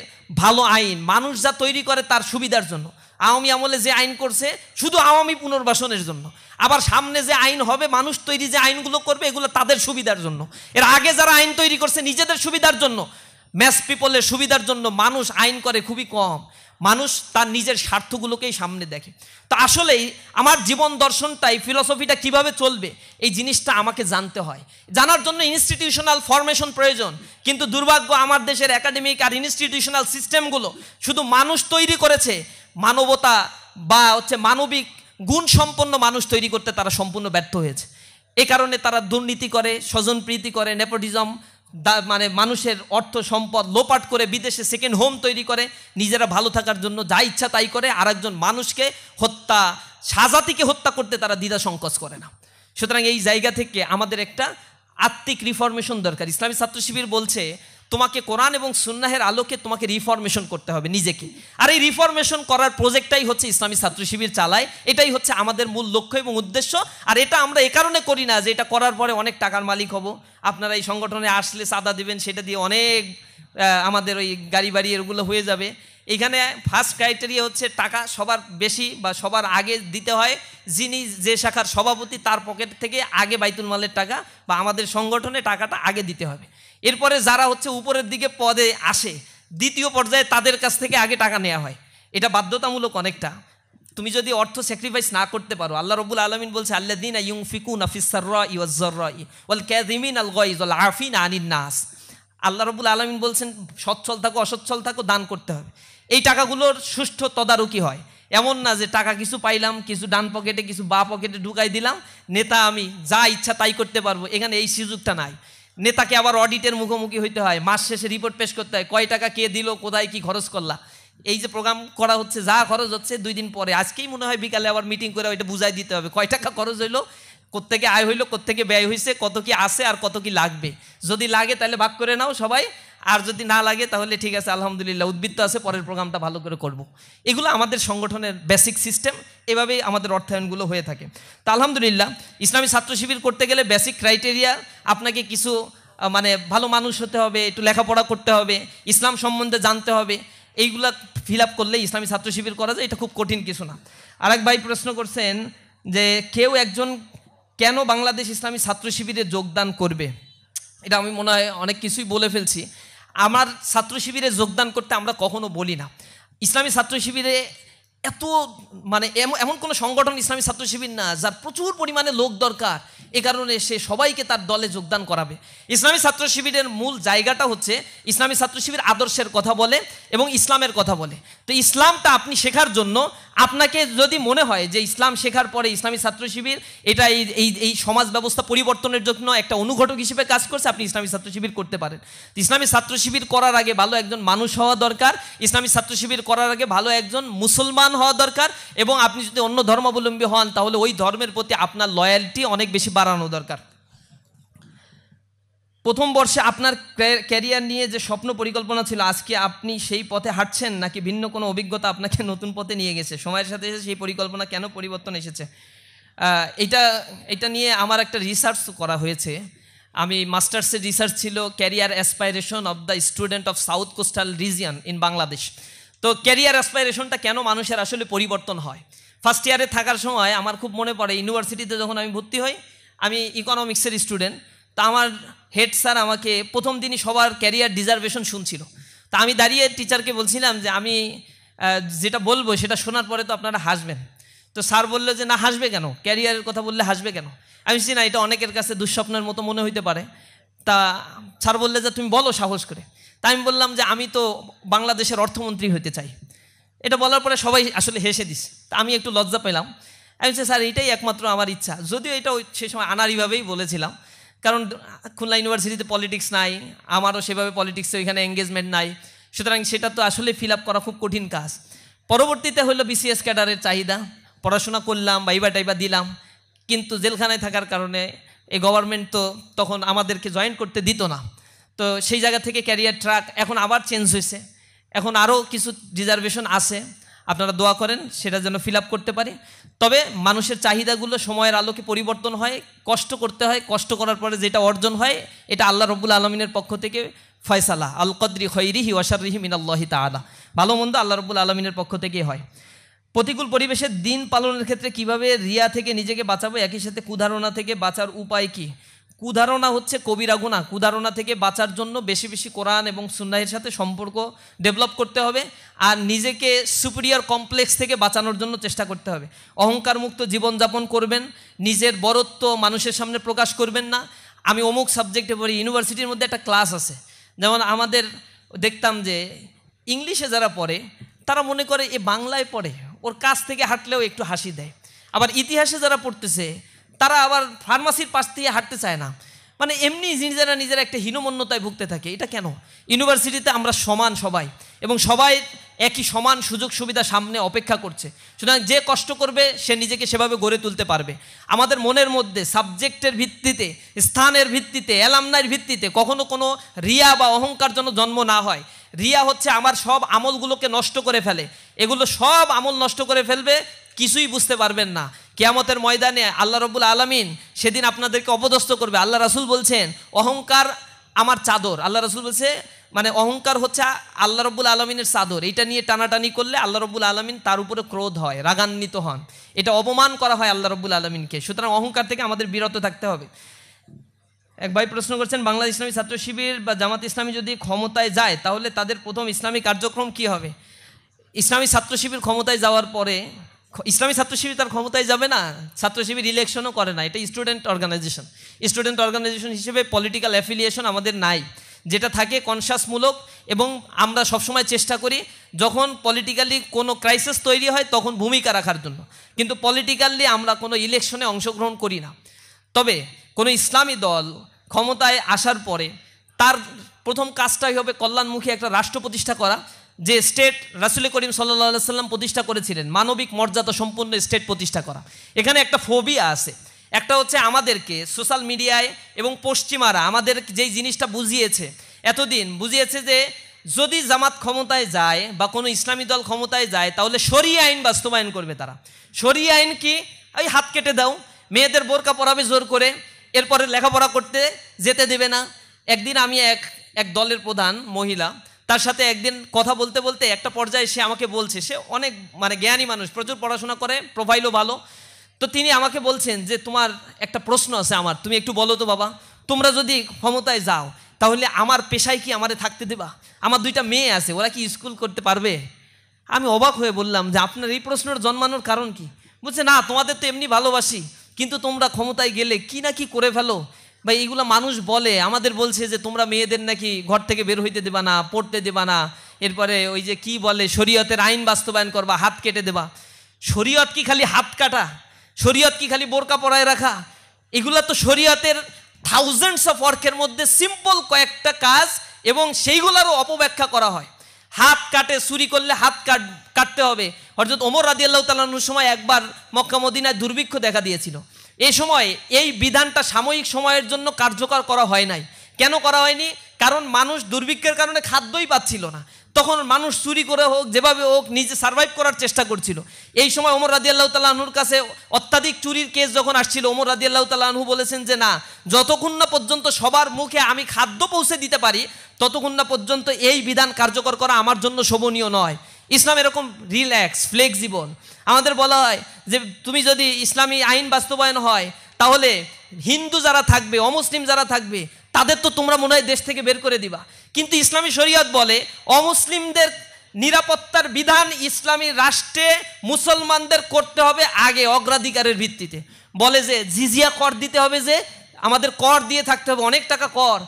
ভালো আইন, মানুষ যা তৈরি করে তার সুবিধার জন্য। আওয়ামী আমলে যে আইন করছে শুধু আওয়ামী পুনর্বাসনের জন্য, আবার সামনে যে আইন হবে মানুষ তৈরি যে আইনগুলো করবে এগুলো তাদের সুবিধার জন্য। এর আগে যারা আইন তৈরি করছে নিজেদের সুবিধার জন্য, ম্যাস পিপলের সুবিধার জন্য মানুষ আইন করে খুবই কম। মানুষ তার নিজের স্বার্থগুলোকেই সামনে দেখে। তো আসলেই আমার জীবন দর্শনটা, এই ফিলসফিটা কিভাবে চলবে এই জিনিসটা আমাকে জানতে হয়। জানার জন্য ইনস্টিটিউশনাল ফরমেশন প্রয়োজন, কিন্তু দুর্ভাগ্য আমার দেশের একাডেমিক আর ইনস্টিটিউশনাল সিস্টেমগুলো শুধু মানুষ তৈরি করেছে, মানবতা বা মানবিক গুণ সম্পন্ন মানুষ তৈরি করতে তারা সম্পূর্ণ ব্যর্থ হয়েছে। এ কারণে তারা দুর্নীতি করে, স্বজনপ্রীতি করে, নেপোটিজম মানে মানুষের অর্থ সম্পদ লোপাট করে বিদেশে সেকেন্ড হোম তৈরি করে, নিজেরা ভালো থাকার জন্য যা ইচ্ছা তাই করে, আর একজন মানুষকে হত্যা, শাহজাতিকে হত্যা করতে তারা দ্বিধা সংকোচ করে না। সুতরাং এই জায়গা থেকে আমাদের একটা আত্মিক রিফরমেশন দরকার। ইসলামী ছাত্র শিবির বলছে তোমাকে কোরআন এবং সুন্নাহের আলোকে তোমাকে রিফরমেশন করতে হবে নিজেকে, আর এই রিফরমেশন করার প্রজেক্টটাই হচ্ছে ইসলামী ছাত্র শিবির চালায়। এটাই হচ্ছে আমাদের মূল লক্ষ্য এবং উদ্দেশ্য। আর এটা আমরা এ কারণে করি না যে এটা করার পরে অনেক টাকার মালিক হব, আপনারা এই সংগঠনে আসলে চাঁদা দিবেন, সেটা দিয়ে অনেক আমাদের ওই গাড়ি বাড়ি এগুলো হয়ে যাবে। এইখানে ফার্স্ট ক্রাইটেরিয়া হচ্ছে টাকা সবার বেশি বা সবার আগে দিতে হয় যিনি যে শাখার সভাপতি, তার পকেট থেকে আগে বাইতুল মালের টাকা বা আমাদের সংগঠনে টাকাটা আগে দিতে হবে। এরপরে যারা হচ্ছে উপরের দিকে পদে আসে দ্বিতীয় পর্যায়ে তাদের কাছ থেকে আগে টাকা নেওয়া হয়। এটা বাধ্যতামূলক অনেকটা। তুমি যদি অর্থ স্যাক্রিফাইস না করতে পারো, আল্লাহ রাব্বুল আলামিন বলছে আল্লাযীনা ইউনফিকুনা ফিস-সাররাই ওয়াজ-যাররাই ওয়াল কাযিমিনাল গায়জ ওয়াল আফিনা আনিন নাস। আল্লাহ রাব্বুল আলামিন বলছেন সচ্ছল থাকো অসচ্ছল থাকো, দান করতে হবে। এই টাকাগুলোর সুষ্ঠু তদারকি হয়, এমন না যে টাকা কিছু পাইলাম, কিছু ডান পকেটে কিছু বা পকেটে ঢুকাই দিলাম, নেতা আমি যা ইচ্ছা তাই করতে পারবো। এখানে এই সুযোগটা নাই। নেতাকে আবার অডিটের মুখোমুখি হইতে হয়, মাস শেষে রিপোর্ট পেশ করতে হয়, কয় টাকা কে দিল, কোথায় কি খরচ করলা। এই যে প্রোগ্রাম করা হচ্ছে, যা খরচ হচ্ছে 2 দিন পরে, আজকেই মনে হয় বিকালে আবার মিটিং করে ওইটা বুঝাই দিতে হবে কয় টাকা খরচ হইলো, কোত্থেকে আয় হইলো, কোত্থেকে ব্যয় হয়েছে, কত কি আছে আর কত কি লাগবে। যদি লাগে তাহলে ভাগ করে নাও সবাই, আর যদি না লাগে তাহলে ঠিক আছে আলহামদুলিল্লাহ, উদ্বৃত্ত আছে, পরের প্রোগ্রামটা ভালো করে করব। এগুলো আমাদের সংগঠনের বেসিক সিস্টেম, এভাবেই আমাদের অর্থায়নগুলো হয়ে থাকে। তা আলহামদুলিল্লাহ ইসলামী ছাত্র শিবির করতে গেলে বেসিক ক্রাইটেরিয়া আপনাকে কিছু মানে ভালো মানুষ হতে হবে, একটু লেখাপড়া করতে হবে, ইসলাম সম্বন্ধে জানতে হবে। এইগুলা ফিল আপ করলে ইসলামী ছাত্র শিবির করা যায়, এটা খুব কঠিন কিছু না। আরেক ভাই প্রশ্ন করছেন যে কেউ একজন কেন বাংলাদেশ ইসলামী ছাত্র শিবিরে যোগদান করবে। এটা আমি মনে হয় অনেক কিছুই বলে ফেলছি। আমার ছাত্র শিবিরে যোগদান করতে আমরা কখনো বলি না। ইসলামী ছাত্র শিবিরে এত মানে এমন কোনো সংগঠন ইসলামী ছাত্র শিবির না যার প্রচুর পরিমাণে লোক দরকার, এ কারণে সে সবাইকে তার দলে যোগদান করাবে। ইসলামী ছাত্র শিবিরের মূল জায়গাটা হচ্ছে ইসলামী ছাত্র শিবির আদর্শের কথা বলে এবং ইসলামের কথা বলে। তো ইসলামটা আপনি শেখার জন্য আপনাকে যদি মনে হয় যে ইসলাম শেখার পরে ইসলামী ছাত্র শিবির এটা এই সমাজ ব্যবস্থা পরিবর্তনের জন্য একটা অনুঘটক হিসেবে কাজ করছে, আপনি ইসলামী ছাত্র শিবির করতে পারেন। ইসলামী ছাত্র শিবির করার আগে ভালো একজন মানুষ হওয়া দরকার, ইসলামী ছাত্র শিবির করার আগে ভালো একজন মুসলমান হওয়া দরকার, এবং আপনি যদি অন্য ধর্মাবলম্বী হন তাহলে ওই ধর্মের প্রতি আপনার লয়ালটি অনেক বেশি বাড়ানো দরকার। প্রথম বর্ষে আপনার ক্যারিয়ার নিয়ে যে স্বপ্ন পরিকল্পনা ছিল, আজকে আপনি সেই পথে হাঁটছেন নাকি ভিন্ন কোনো অভিজ্ঞতা আপনাকে নতুন পথে নিয়ে গেছে? সময়ের সাথে সাথে সেই পরিকল্পনা কেন পরিবর্তন এসেছে? এটা নিয়ে আমার একটা রিসার্চ করা হয়েছে। আমি মাস্টার্সের রিসার্চ ছিল career aspiration of the student of south coastal region in Bangladesh. তো ক্যারিয়ার অ্যাসপাইরেশনটা কেন মানুষের আসলে পরিবর্তন হয়। ফার্স্ট ইয়ারে থাকার সময় আমার খুব মনে পড়ে, ইউনিভার্সিটিতে যখন আমি ভর্তি হই, আমি ইকোনমিক্সের স্টুডেন্ট। তা আমার হেড স্যার আমাকে প্রথম দিনই সবার ক্যারিয়ার ডিজার্ভেশন শুনছিল। তা আমি দাঁড়িয়ে টিচারকে বলছিলাম যে আমি যেটা বলবো সেটা শোনার পরে তো আপনারা হাসবেন। তো স্যার বললো যে না, হাসবে কেন, ক্যারিয়ারের কথা বললে হাসবে কেন? আমি বলছি না, এটা অনেকের কাছে দুঃস্বপ্নের মতো মনে হইতে পারে। তা স্যার বললে যে তুমি বলো সাহস করে। তা আমি বললাম যে আমি তো বাংলাদেশের অর্থমন্ত্রী হতে চাই। এটা বলার পরে সবাই আসলে হেসে দিস। তা আমি একটু লজ্জা পেলাম। আমি বলছি স্যার এটাই একমাত্র আমার ইচ্ছা, যদিও এটা সেই সময় আনাড়িভাবেই বলেছিলাম, কারণ খুলনা ইউনিভার্সিটিতে পলিটিক্স নাই, আমারও সেভাবে পলিটিক্সে ওইখানে এঙ্গেজমেন্ট নাই। সুতরাং সেটা তো আসলে ফিল আপ করা খুব কঠিন কাজ। পরবর্তীতে হলো বিসিএস ক্যাডারের চাহিদা, পড়াশোনা করলাম, বাইবা টাইবা দিলাম, কিন্তু জেলখানায় থাকার কারণে এই গভর্নমেন্ট তো তখন আমাদেরকে জয়েন করতে দিত না। তো সেই জায়গা থেকে ক্যারিয়ার ট্র্যাক এখন আবার চেঞ্জ হয়েছে, এখন আরও কিছু রিজার্ভেশন আছে, আপনারা দোয়া করেন সেটা যেন ফিল আপ করতে পারি। তবে মানুষের চাহিদাগুলো সময়ের আলোকে পরিবর্তন হয়, কষ্ট করতে হয়, কষ্ট করার পরে যেটা অর্জন হয় এটা আল্লাহ রব্বুল আলমিনের পক্ষ থেকে ফয়সালা, আল কদরি খৈরিহি ওয়াশাররিহি মিনাল্লাহি তাআলা, ভালো মন্দ আল্লাহ রব্বুল আলমিনের পক্ষ থেকেই হয়। প্রতিকূল পরিবেশে দিন পালনের ক্ষেত্রে কিভাবে রিয়া থেকে নিজেকে বাঁচাবো, একই সাথে কুধারণা থেকে বাঁচার উপায় কি? কুধারণা হচ্ছে কবিরা গুনাহ। কুধারণা থেকে বাঁচার জন্য বেশি বেশি কোরআন এবং সুন্নাহের সাথে সম্পর্ক ডেভেলপ করতে হবে, আর নিজেকে সুপিরিয়র কমপ্লেক্স থেকে বাঁচানোর জন্য চেষ্টা করতে হবে। অহংকার মুক্ত জীবনযাপন করবেন, নিজের বরত্ব মানুষের সামনে প্রকাশ করবেন না। আমি অমুক সাবজেক্টে পড়ি, ইউনিভার্সিটির মধ্যে একটা ক্লাস আছে, যেমন আমাদের দেখতাম যে ইংলিশে যারা পড়ে তারা মনে করে এ বাংলায় পড়ে, ওর কাছ থেকে হাঁটলেও একটু হাসি দেয়। আবার ইতিহাসে যারা পড়তেছে তারা আবার ফার্মাসির পাশ দিয়ে হাঁটতে চায় না। মানে এমনি নিজেরা একটা হীনমন্যতায় ভুগতে থাকে। এটা কেন? ইউনিভার্সিটিতে আমরা সমান সবাই, এবং সবাই একই সমান সুযোগ সুবিধা সামনে অপেক্ষা করছে। সুতরাং যে কষ্ট করবে সে নিজেকে সেভাবে গড়ে তুলতে পারবে। আমাদের মনের মধ্যে সাবজেক্টের ভিত্তিতে, স্থানের ভিত্তিতে, অ্যালামনাইর ভিত্তিতে কখনো কোনো রিয়া বা অহংকার যেন জন্ম না হয়। রিয়া হচ্ছে আমার সব আমলগুলোকে নষ্ট করে ফেলে, এগুলো সব আমল নষ্ট করে ফেলবে, কিছুই বুঝতে পারবেন না। কিয়ামতের ময়দানে আল্লাহ রাব্বুল আলামিন সেদিন আপনাদেরকে অপদস্থ করবে। আল্লাহ রাসূল বলছেন অহংকার আমার চাদর। আল্লাহ রাসূল বলছে মানে অহংকার হচ্ছে আল্লাহ রাব্বুল আলামিনের চাদর। এটা নিয়ে টানাটানি করলে আল্লাহ রাব্বুল আলামিন তার উপরে ক্রোধ হয়, রাগান্বিত হন, এটা অপমান করা হয় আল্লাহ রাব্বুল আলামিনকে। সুতরাং অহংকার থেকে আমাদের বিরত থাকতে হবে। এক ভাই প্রশ্ন করছেন, বাংলাদেশ ইসলামী ছাত্র শিবির বা জামাত ইসলামী যদি ক্ষমতায় যায় তাহলে তাদের প্রথম ইসলামী কার্যক্রম কি হবে? ইসলামী ছাত্র শিবির ক্ষমতায় যাওয়ার পরে, ইসলামী ছাত্র শিবির তার ক্ষমতায় যাবে না, ছাত্র শিবির ইলেকশনও করে না, এটা স্টুডেন্ট অর্গানাইজেশন। স্টুডেন্ট অর্গানাইজেশন হিসেবে পলিটিক্যাল অ্যাফিলিয়েশন আমাদের নাই। যেটা থাকে কনসাসমূলক, এবং আমরা সবসময় চেষ্টা করি যখন পলিটিক্যালি কোনো ক্রাইসিস তৈরি হয় তখন ভূমিকা রাখার জন্য, কিন্তু পলিটিক্যালি আমরা কোনো ইলেকশনে অংশগ্রহণ করি না। তবে কোনো ইসলামী দল ক্ষমতায় আসার পরে তার প্রথম কাজটাই হবে কল্যাণমুখী একটা রাষ্ট্র প্রতিষ্ঠা করা, যে স্টেট রাসূল করিম সাল্লাল্লাহু আলাইহি সাল্লাম প্রতিষ্ঠা করেছিলেন, মানবিক মর্যাদা সম্পন্ন স্টেট প্রতিষ্ঠা করা। এখানে একটা ফোবিয়া আছে। একটা হচ্ছে আমাদেরকে সোশ্যাল মিডিয়ায় এবং পশ্চিমারা আমাদের যেই জিনিসটা বুঝিয়েছে, এতদিন বুঝিয়েছে যে যদি জামাত ক্ষমতায় যায় বা কোনো ইসলামী দল ক্ষমতায় যায় তাহলে শরিয়া আইন বাস্তবায়ন করবে তারা। শরিয়া আইন কি? ওই হাত কেটে দাও, মেয়েদের বোরকা পরাবে জোর করে, এরপরে লেখাপড়া করতে যেতে দেবে না। একদিন আমি এক দলের প্রধান মহিলা, তার সাথে একদিন কথা বলতে বলতে একটা পর্যায়ে সে আমাকে বলছে, সে অনেক মানে জ্ঞানী মানুষ, প্রচুর পড়াশোনা করে, প্রোফাইলও ভালো। তো তিনি আমাকে বলছেন যে তোমার একটা প্রশ্ন আছে আমার, তুমি একটু বলো তো বাবা, তোমরা যদি ক্ষমতায় যাও তাহলে আমার পেশায় কি আমারে থাকতে দেবা? আমার 2টা মেয়ে আছে, ওরা কি স্কুল করতে পারবে? আমি অবাক হয়ে বললাম যে আপনার এই প্রশ্নের জন্মানোর কারণ কি? বলছে না, তোমাদের তো এমনি ভালোবাসি, কিন্তু তোমরা ক্ষমতায় গেলে কি না কি করে ফেলো ভাই, এইগুলো মানুষ বলে, আমাদের বলছে যে তোমরা মেয়েদের নাকি ঘর থেকে বের হইতে দেবা না, পড়তে দেবা না, এরপরে ওই যে কি বলে শরীয়তের আইন বাস্তবায়ন করবা, হাত কেটে দেবা। শরীয়ত কি খালি হাত কাটা? শরীয়ত কি খালি বোরকা পরায় রাখা? এগুলা তো শরীয়তের থাউজেন্ডস অফ ওয়ার্কের মধ্যে সিম্পল কয়েকটা কাজ, এবং সেইগুলারও অপব্যাখ্যা করা হয়। হাত কাটে, চুরি করলে হাত কাটতে হবে। হযরত ওমর রাদিয়াল্লাহু তাআলা আনহুর সময় একবার মক্কা মদিনায় দুর্ভিক্ষ দেখা দিয়েছিল। এই সময় এই বিধানটা সাময়িক সময়ের জন্য কার্যকর করা হয় নাই। কেন করা হয়নি? কারণ মানুষ দুর্ভিক্ষের কারণে খাদ্যই পাচ্ছিল না। তখন মানুষ চুরি করে হোক, যেভাবে হোক নিজে সার্ভাইভ করার চেষ্টা করছিল। এই সময় ওমর রাদিয়াল্লাহু তাআলা আনহুর কাছে অত্যাধিক চুরির কেস যখন আসছিল, ওমর রাদিয়াল্লাহু তাআলা আনহু বলেছেন যে না, যতক্ষণ না পর্যন্ত সবার মুখে আমি খাদ্য পৌঁছে দিতে পারি ততক্ষণ না পর্যন্ত এই বিধান কার্যকর করা আমার জন্য শোভনীয় নয়। ইসলাম এরকম রিল্যাক্স, ফ্লেক্সিবল। আমাদের বলা হয় যে তুমি যদি ইসলামী আইন বাস্তবায়ন হয় তাহলে হিন্দু যারা থাকবে, অমুসলিম যারা থাকবে, তাদের তো তোমরা মনে হয় দেশ থেকে বের করে দিবা। কিন্তু ইসলামী শরীয়ত বলে অমুসলিমদের নিরাপত্তার বিধান ইসলামী রাষ্ট্রে মুসলমানদের করতে হবে আগে, অগ্রাধিকারের ভিত্তিতে। বলে যে জিজিয়া কর দিতে হবে, যে আমাদের কর দিয়ে থাকতে হবে, অনেক টাকা কর।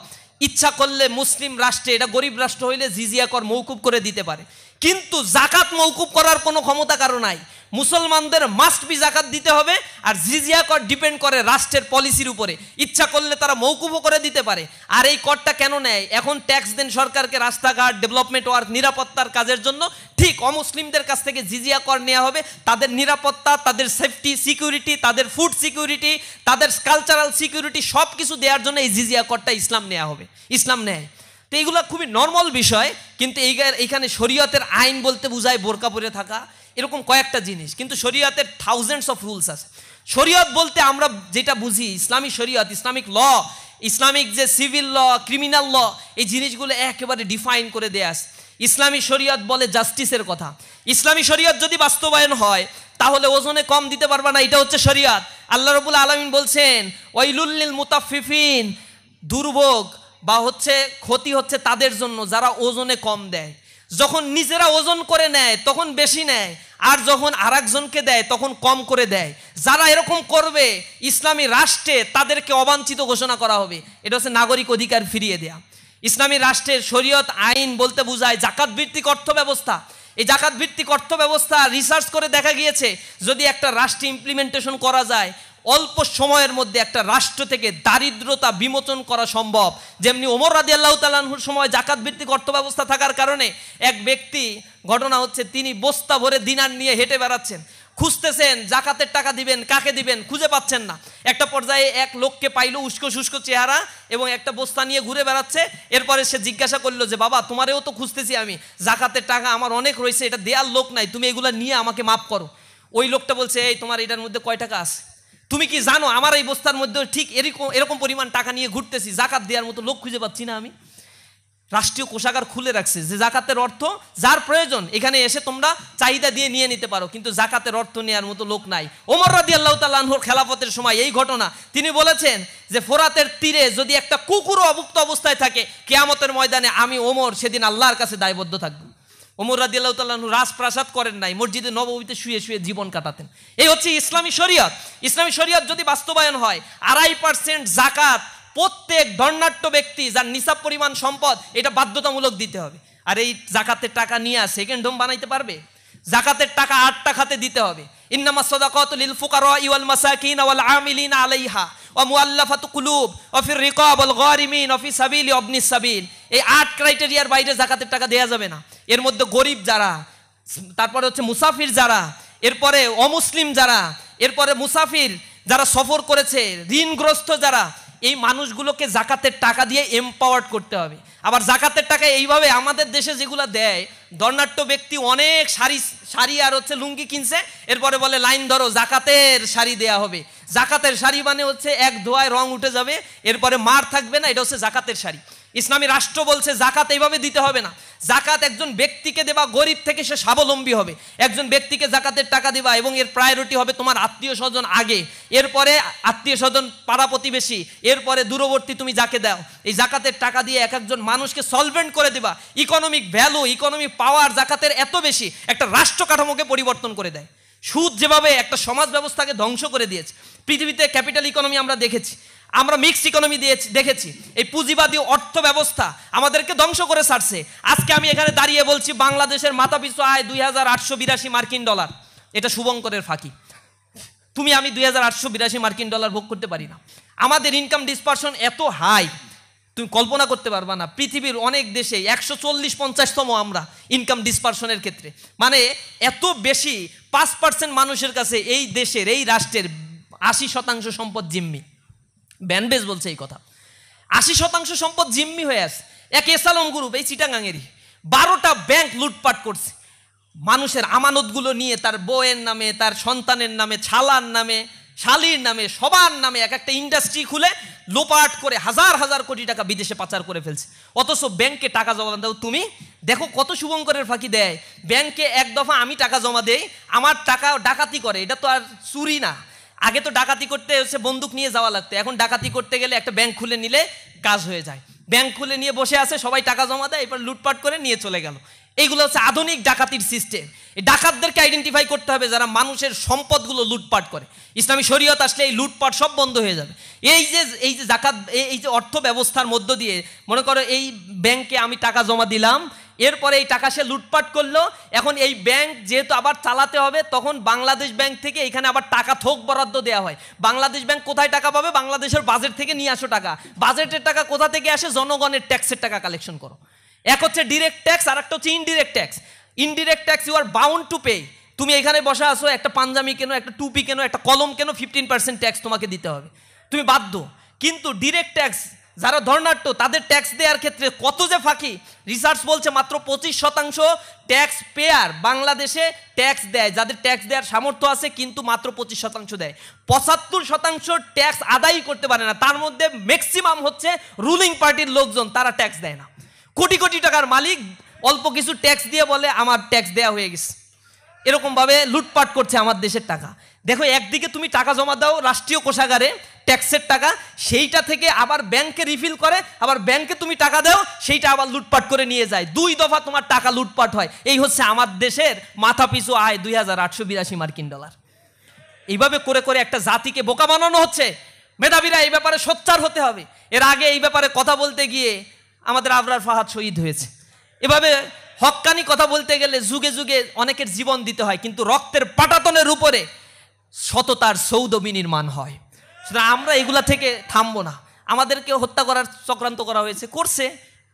ইচ্ছা করলে মুসলিম রাষ্ট্রে, এটা গরিব রাষ্ট্র হইলে জিজিয়া কর মৌকুব করে দিতে পারে, কিন্তু জাকাত মৌকুব করার কোনো ক্ষমতা কারো নাই। মুসলমানদের মাস্ট বি জাকাত দিতে হবে, আর জিজিয়া কর ডিপেন্ড করে রাষ্ট্রের পলিসির উপরে। ইচ্ছা করলে তারা মৌকুবও করে দিতে পারে। আর এই করটা কেন নেয়? এখন ট্যাক্স দেন সরকারকে রাস্তাঘাট, ডেভেলপমেন্ট ওয়ার্ক, নিরাপত্তার কাজের জন্য। ঠিক অমুসলিমদের কাছ থেকে জিজিয়া কর নেওয়া হবে তাদের নিরাপত্তা, তাদের সেফটি সিকিউরিটি, তাদের ফুড সিকিউরিটি, তাদের কালচারাল সিকিউরিটি সব কিছু দেওয়ার জন্য এই জিজিয়া করটা ইসলাম নেওয়া হবে, ইসলাম নেয়। তো এইগুলো খুবই নর্মাল বিষয়, কিন্তু এইখানে শরীয়তের আইন বলতে বোঝায় বোরকা পরে থাকা, এরকম কয়েকটা জিনিস। কিন্তু শরীয়তের থাউজেন্ডস অফ রুলস আছে। শরীয়ত বলতে আমরা যেটা বুঝি, ইসলামী শরীয়ত, ইসলামিক ল, ইসলামিক যে সিভিল ল, ক্রিমিনাল ল, এই জিনিসগুলো একেবারে ডিফাইন করে দেয়া আছে। ইসলামী শরীয়ত বলে জাস্টিসের কথা। ইসলামী শরীয়ত যদি বাস্তবায়ন হয় তাহলে ওজনে কম দিতে পারবা না, এটা হচ্ছে শরীয়ত। আল্লাহ রাব্বুল আলামিন বলছেন ওয়াইলুল লিল মুতাফফিফিন, দুর্ভোগ বা হচ্ছে ক্ষতি হচ্ছে তাদের জন্য যারা ওজনে কম দেয়। যখন নিজেরা ওজন করে নেয় তখন বেশি নেয়, আর যখন আরেকজনকে দেয় তখন কম করে দেয়। যারা এরকম করবে ইসলামী রাষ্ট্রে তাদেরকে অবাঞ্ছিত ঘোষণা করা হবে। এটা হচ্ছে নাগরিক অধিকার ফিরিয়ে দেয়া। ইসলামী রাষ্ট্রের শরীয়ত আইন বলতে বোঝায় জাকাত ভিত্তিক অর্থ ব্যবস্থা। এই জাকাত ভিত্তিক অর্থ ব্যবস্থা রিসার্চ করে দেখা গিয়েছে যদি একটা রাষ্ট্রে ইমপ্লিমেন্টেশন করা যায়, অল্প সময়ের মধ্যে একটা রাষ্ট্র থেকে দারিদ্রতা বিমোচন করা সম্ভব। যেমনি ওমর রাদিয়াল্লাহু তাআলা আনহুর সময় জাকাত ভিত্তিক অর্থ ব্যবস্থা থাকার কারণে এক ব্যক্তি, ঘটনা হচ্ছে তিনি বস্তা ভরে দিনার নিয়ে হেঁটে বেড়াচ্ছেন, খুঁজতেছেন জাকাতের টাকা দিবেন কাকে দিবেন, খুঁজে পাচ্ছেন না। একটা পর্যায়ে এক লোককে পাইলো, উস্কো শুষ্ক চেহারা এবং একটা বস্তা নিয়ে ঘুরে বেড়াচ্ছে। এরপরে সে জিজ্ঞাসা করলো যে বাবা তোমারেও তো খুঁজতেছি আমি, জাকাতের টাকা আমার অনেক রয়েছে, এটা দেওয়ার লোক নাই, তুমি এগুলো নিয়ে আমাকে মাফ করো। ওই লোকটা বলছে এই তোমার এটার মধ্যে কয় টাকা আছে, তুমি কি জানো আমার এই বস্তার মধ্যে ঠিক এরকম পরিমাণ টাকা নিয়ে ঘুরতেছি, জাকাত দেওয়ার মতো লোক খুঁজে পাচ্ছি না আমি। রাষ্ট্রীয় কোষাগার খুলে রাখছে যে জাকাতের অর্থ যার প্রয়োজন এখানে এসে তোমরা চাহিদা দিয়ে নিয়ে নিতে পারো, কিন্তু জাকাতের অর্থ নেওয়ার মতো লোক নাই। ওমর রাদিয়াল্লাহু তাআলা আনহুর খেলাফতের সময় এই ঘটনা, তিনি বলেছেন যে ফোরাতের তীরে যদি একটা কুকুরও অভুক্ত অবস্থায় থাকে কিয়ামতের ময়দানে আমি ওমর সেদিন আল্লাহর কাছে দায়বদ্ধ থাকবো। ওমর রাদিয়াল্লাহু তাআলা আনহু রাজপ্রাসাদ করেন নাই, মসজিদে নববীতে শুয়ে শুয়ে জীবন কাটাতেন। এই হচ্ছে ইসলামী শরিয়ত। ইসলামী শরিয়ত যদি বাস্তবায়ন হয় 2.5% জাকাত প্রত্যেক ধর্নাঢ্য ব্যক্তি যার নিসাব পরিমাণ সম্পদ এটা বাধ্যতামূলক দিতে হবে। আর এই জাকাতের টাকা নিয়ে সেকেন্ড হোম বানাইতে পারবে? জাকাতের টাকা 8টা খাতে দিতে হবে। ইন্নামাস সাদাকাতু লিল ফুকারা ওয়াল মাসাকিন ওয়াল আমিলিনা আলাইহা ওয়া মুআল্লাফাতু কুলুব ওয়া ফির রিকাব ওয়াল গারিমিন ওয়া ফি সাবিলি ইবনিস সাবিল। এই 8 ক্রাইটেরিয়ার বাইরে জাকাতের টাকা দেয়া যাবে না। এর মধ্যে গরিব যারা, তারপরে হচ্ছে মুসাফির যারা, এরপরে অমুসলিম যারা, এরপরে মুসাফির যারা সফর করেছে, ঋণগ্রস্ত যারা, এই মানুষগুলোকে জাকাতের টাকা দিয়ে এমপাওয়ার্ড করতে হবে। আবার জাকাতের টাকা এইভাবে আমাদের দেশে যেগুলো দেয়, ধর্নাঢ্য ব্যক্তি অনেক শাড়ি আর হচ্ছে লুঙ্গি কিনছে, এরপরে বলে লাইন ধরো জাকাতের শাড়ি দেয়া হবে। জাকাতের শাড়ি মানে হচ্ছে এক ধোয়ায় রং উঠে যাবে, এরপরে মার থাকবে না, এটা হচ্ছে জাকাতের শাড়ি। ইসলামী রাষ্ট্র বলছে জাকাত এইভাবে দিতে হবে না। জাকাত একজন ব্যক্তিকে দেবা, গরিব থেকে সে স্বাবলম্বী হবে। একজন ব্যক্তিকে জাকাতের টাকা দিবা এবং এর প্রায়োরিটি হবে তোমার আত্মীয় স্বজন আগে, এরপরে আত্মীয় স্বজন, পাড়া প্রতিবেশী, এরপরে দূরবর্তী তুমি যাকে দাও। এই জাকাতের টাকা দিয়ে এক একজন মানুষকে সলভেন্ট করে দিবা। ইকোনমিক ভ্যালু, ইকোনমিক পাওয়ার জাকাতের এত বেশি, একটা রাষ্ট্র কাঠামোকে পরিবর্তন করে দেয়। সুদ যেভাবে একটা সমাজ ব্যবস্থাকে ধ্বংস করে দিয়েছে, পৃথিবীতে ক্যাপিটাল ইকোনমি আমরা দেখেছি, আমরা মিক্সড ইকোনমি দেখেছি, এই পুঁজিবাদী অর্থ ব্যবস্থা আমাদেরকে ধ্বংস করে ছাড়ছে। আজকে আমি এখানে দাঁড়িয়ে বলছি বাংলাদেশের মাথাপিছু আয় 2882 মার্কিন ডলার, এটা শুভঙ্করের ফাঁকি। তুমি আমি 2882 মার্কিন ডলার ভোগ করতে পারি না। আমাদের ইনকাম ডিসপারশন এত হাই, তুমি কল্পনা করতে পারবা না। পৃথিবীর অনেক দেশে 140-50তম আমরা ইনকাম ডিসপারশনের ক্ষেত্রে, মানে এত বেশি। 5% মানুষের কাছে এই দেশের, এই রাষ্ট্রের 80% সম্পদ জিম্মি। ব্যানবেজ বলছে এই কথা। 80% সম্পদ জিম্মি হয়ে আছে। এক এসালম গ্রুপ এই চিটাগাঙেরই 12টা ব্যাংক লুটপাট করছে। মানুষের আমানতগুলো নিয়ে তার বউয়ের নামে, তার সন্তানের নামে, ছালার নামে, শালির নামে, সবার নামে এক একটা ইন্ডাস্ট্রি খুলে লোপাট করে হাজার হাজার কোটি টাকা বিদেশে পাচার করে ফেলছে। অথচ ব্যাংকে টাকা জমা দাও তুমি, দেখো কত শুভঙ্করের ফাঁকি দেয়। ব্যাংকে এক দফা আমি টাকা জমা দেই, আমার টাকা ডাকাতি করে, এটা তো আর চুরি না। আগে তো ডাকাতি করতে হচ্ছে বন্দুক নিয়ে যাওয়া লাগতো, এখন ডাকাতি করতে গেলে একটা ব্যাংক খুলে নিলে কাজ হয়ে যায়। ব্যাংক খুলে নিয়ে বসে আছে, সবাই টাকা জমা দেয়, এরপর লুটপাট করে নিয়ে চলে গেল। এইগুলো হচ্ছে আধুনিক ডাকাতির সিস্টেম। এই ডাকাতদেরকে আইডেন্টিফাই করতে হবে যারা মানুষের সম্পদগুলো লুটপাট করে। ইসলামী শরীয়ত আসলে এই লুটপাট সব বন্ধ হয়ে যাবে। এই যে জাকাত, এই যে অর্থ ব্যবস্থার মধ্য দিয়ে, মনে করো এই ব্যাংকে আমি টাকা জমা দিলাম, এরপরে এই টাকা সে লুটপাট করলো। এখন এই ব্যাংক যেহেতু আবার চালাতে হবে, তখন বাংলাদেশ ব্যাংক থেকে এখানে আবার টাকা থোক বরাদ্দ দেওয়া হয়। বাংলাদেশ ব্যাংক কোথায় টাকা পাবে? বাংলাদেশের বাজেট থেকে নিয়ে আসো টাকা। বাজেটের টাকা কোথা থেকে আসে? জনগণের ট্যাক্সের টাকা কালেকশন করো। এক হচ্ছে ডিরেক্ট ট্যাক্স, আর একটা হচ্ছে indirect tax. Indirect tax you are bound to pay. তুমি এখানে বসে আসো, একটা পাঞ্জাবি কেনো, একটা টুপি কেনো, একটা কলম কেনো, 15% ট্যাক্স তোমাকে দিতে হবে, তুমি বাধ্য। কিন্তু ডিরেক্ট ট্যাক্স যারা ধর্নাঢ্য তাদের ট্যাক্স দেওয়ার ক্ষেত্রে কত যে ফাঁকি। রিসার্চ বলছে মাত্র 25% ট্যাক্স পেয়ার বাংলাদেশে ট্যাক্স দেয়, যাদের ট্যাক্স দেওয়ার সামর্থ্য আছে, কিন্তু মাত্র 25% দেয়। 75% ট্যাক্স আদায় করতে পারে না। তার মধ্যে ম্যাক্সিমাম হচ্ছে রুলিং পার্টির লোকজন, তারা ট্যাক্স দেয় না। কোটি কোটি টাকার মালিক অল্প কিছু ট্যাক্স দিয়ে বলে আমার ট্যাক্স দেওয়া হয়ে গেছে। এরকমভাবে লুটপাট করছে আমার দেশের টাকা। দেখো, একদিকে তুমি টাকা জমা দাও রাষ্ট্রীয় কোষাগারে, ট্যাক্সের টাকা, সেইটা থেকে আবার ব্যাংকে রিফিল করে, আবার ব্যাংকে তুমি টাকা দাও, সেইটা আবার লুটপাট করে নিয়ে যায়। 2 দফা তোমার টাকা লুটপাট হয়। এই হচ্ছে আমার দেশের মাথাপিছু আয় 2882 মার্কিন ডলার। এইভাবে করে করে একটা জাতিকে বোকা বানানো হচ্ছে। মেধাবীরা এই ব্যাপারে সোচ্চার হতে হবে। এর আগে এই ব্যাপারে কথা বলতে গিয়ে আমাদের আবরার ফাহাদ শহীদ হয়েছে। এভাবে হক্কানি কথা বলতে গেলে যুগে যুগে অনেকের জীবন দিতে হয়, কিন্তু রক্তের পাটাতনের উপরে সততার সৌধ বিনির্মাণ হয়। সুতরাং আমরা এগুলা থেকে থামবো না। আমাদেরকে হত্যা করার চক্রান্ত করা হয়েছে, করছে,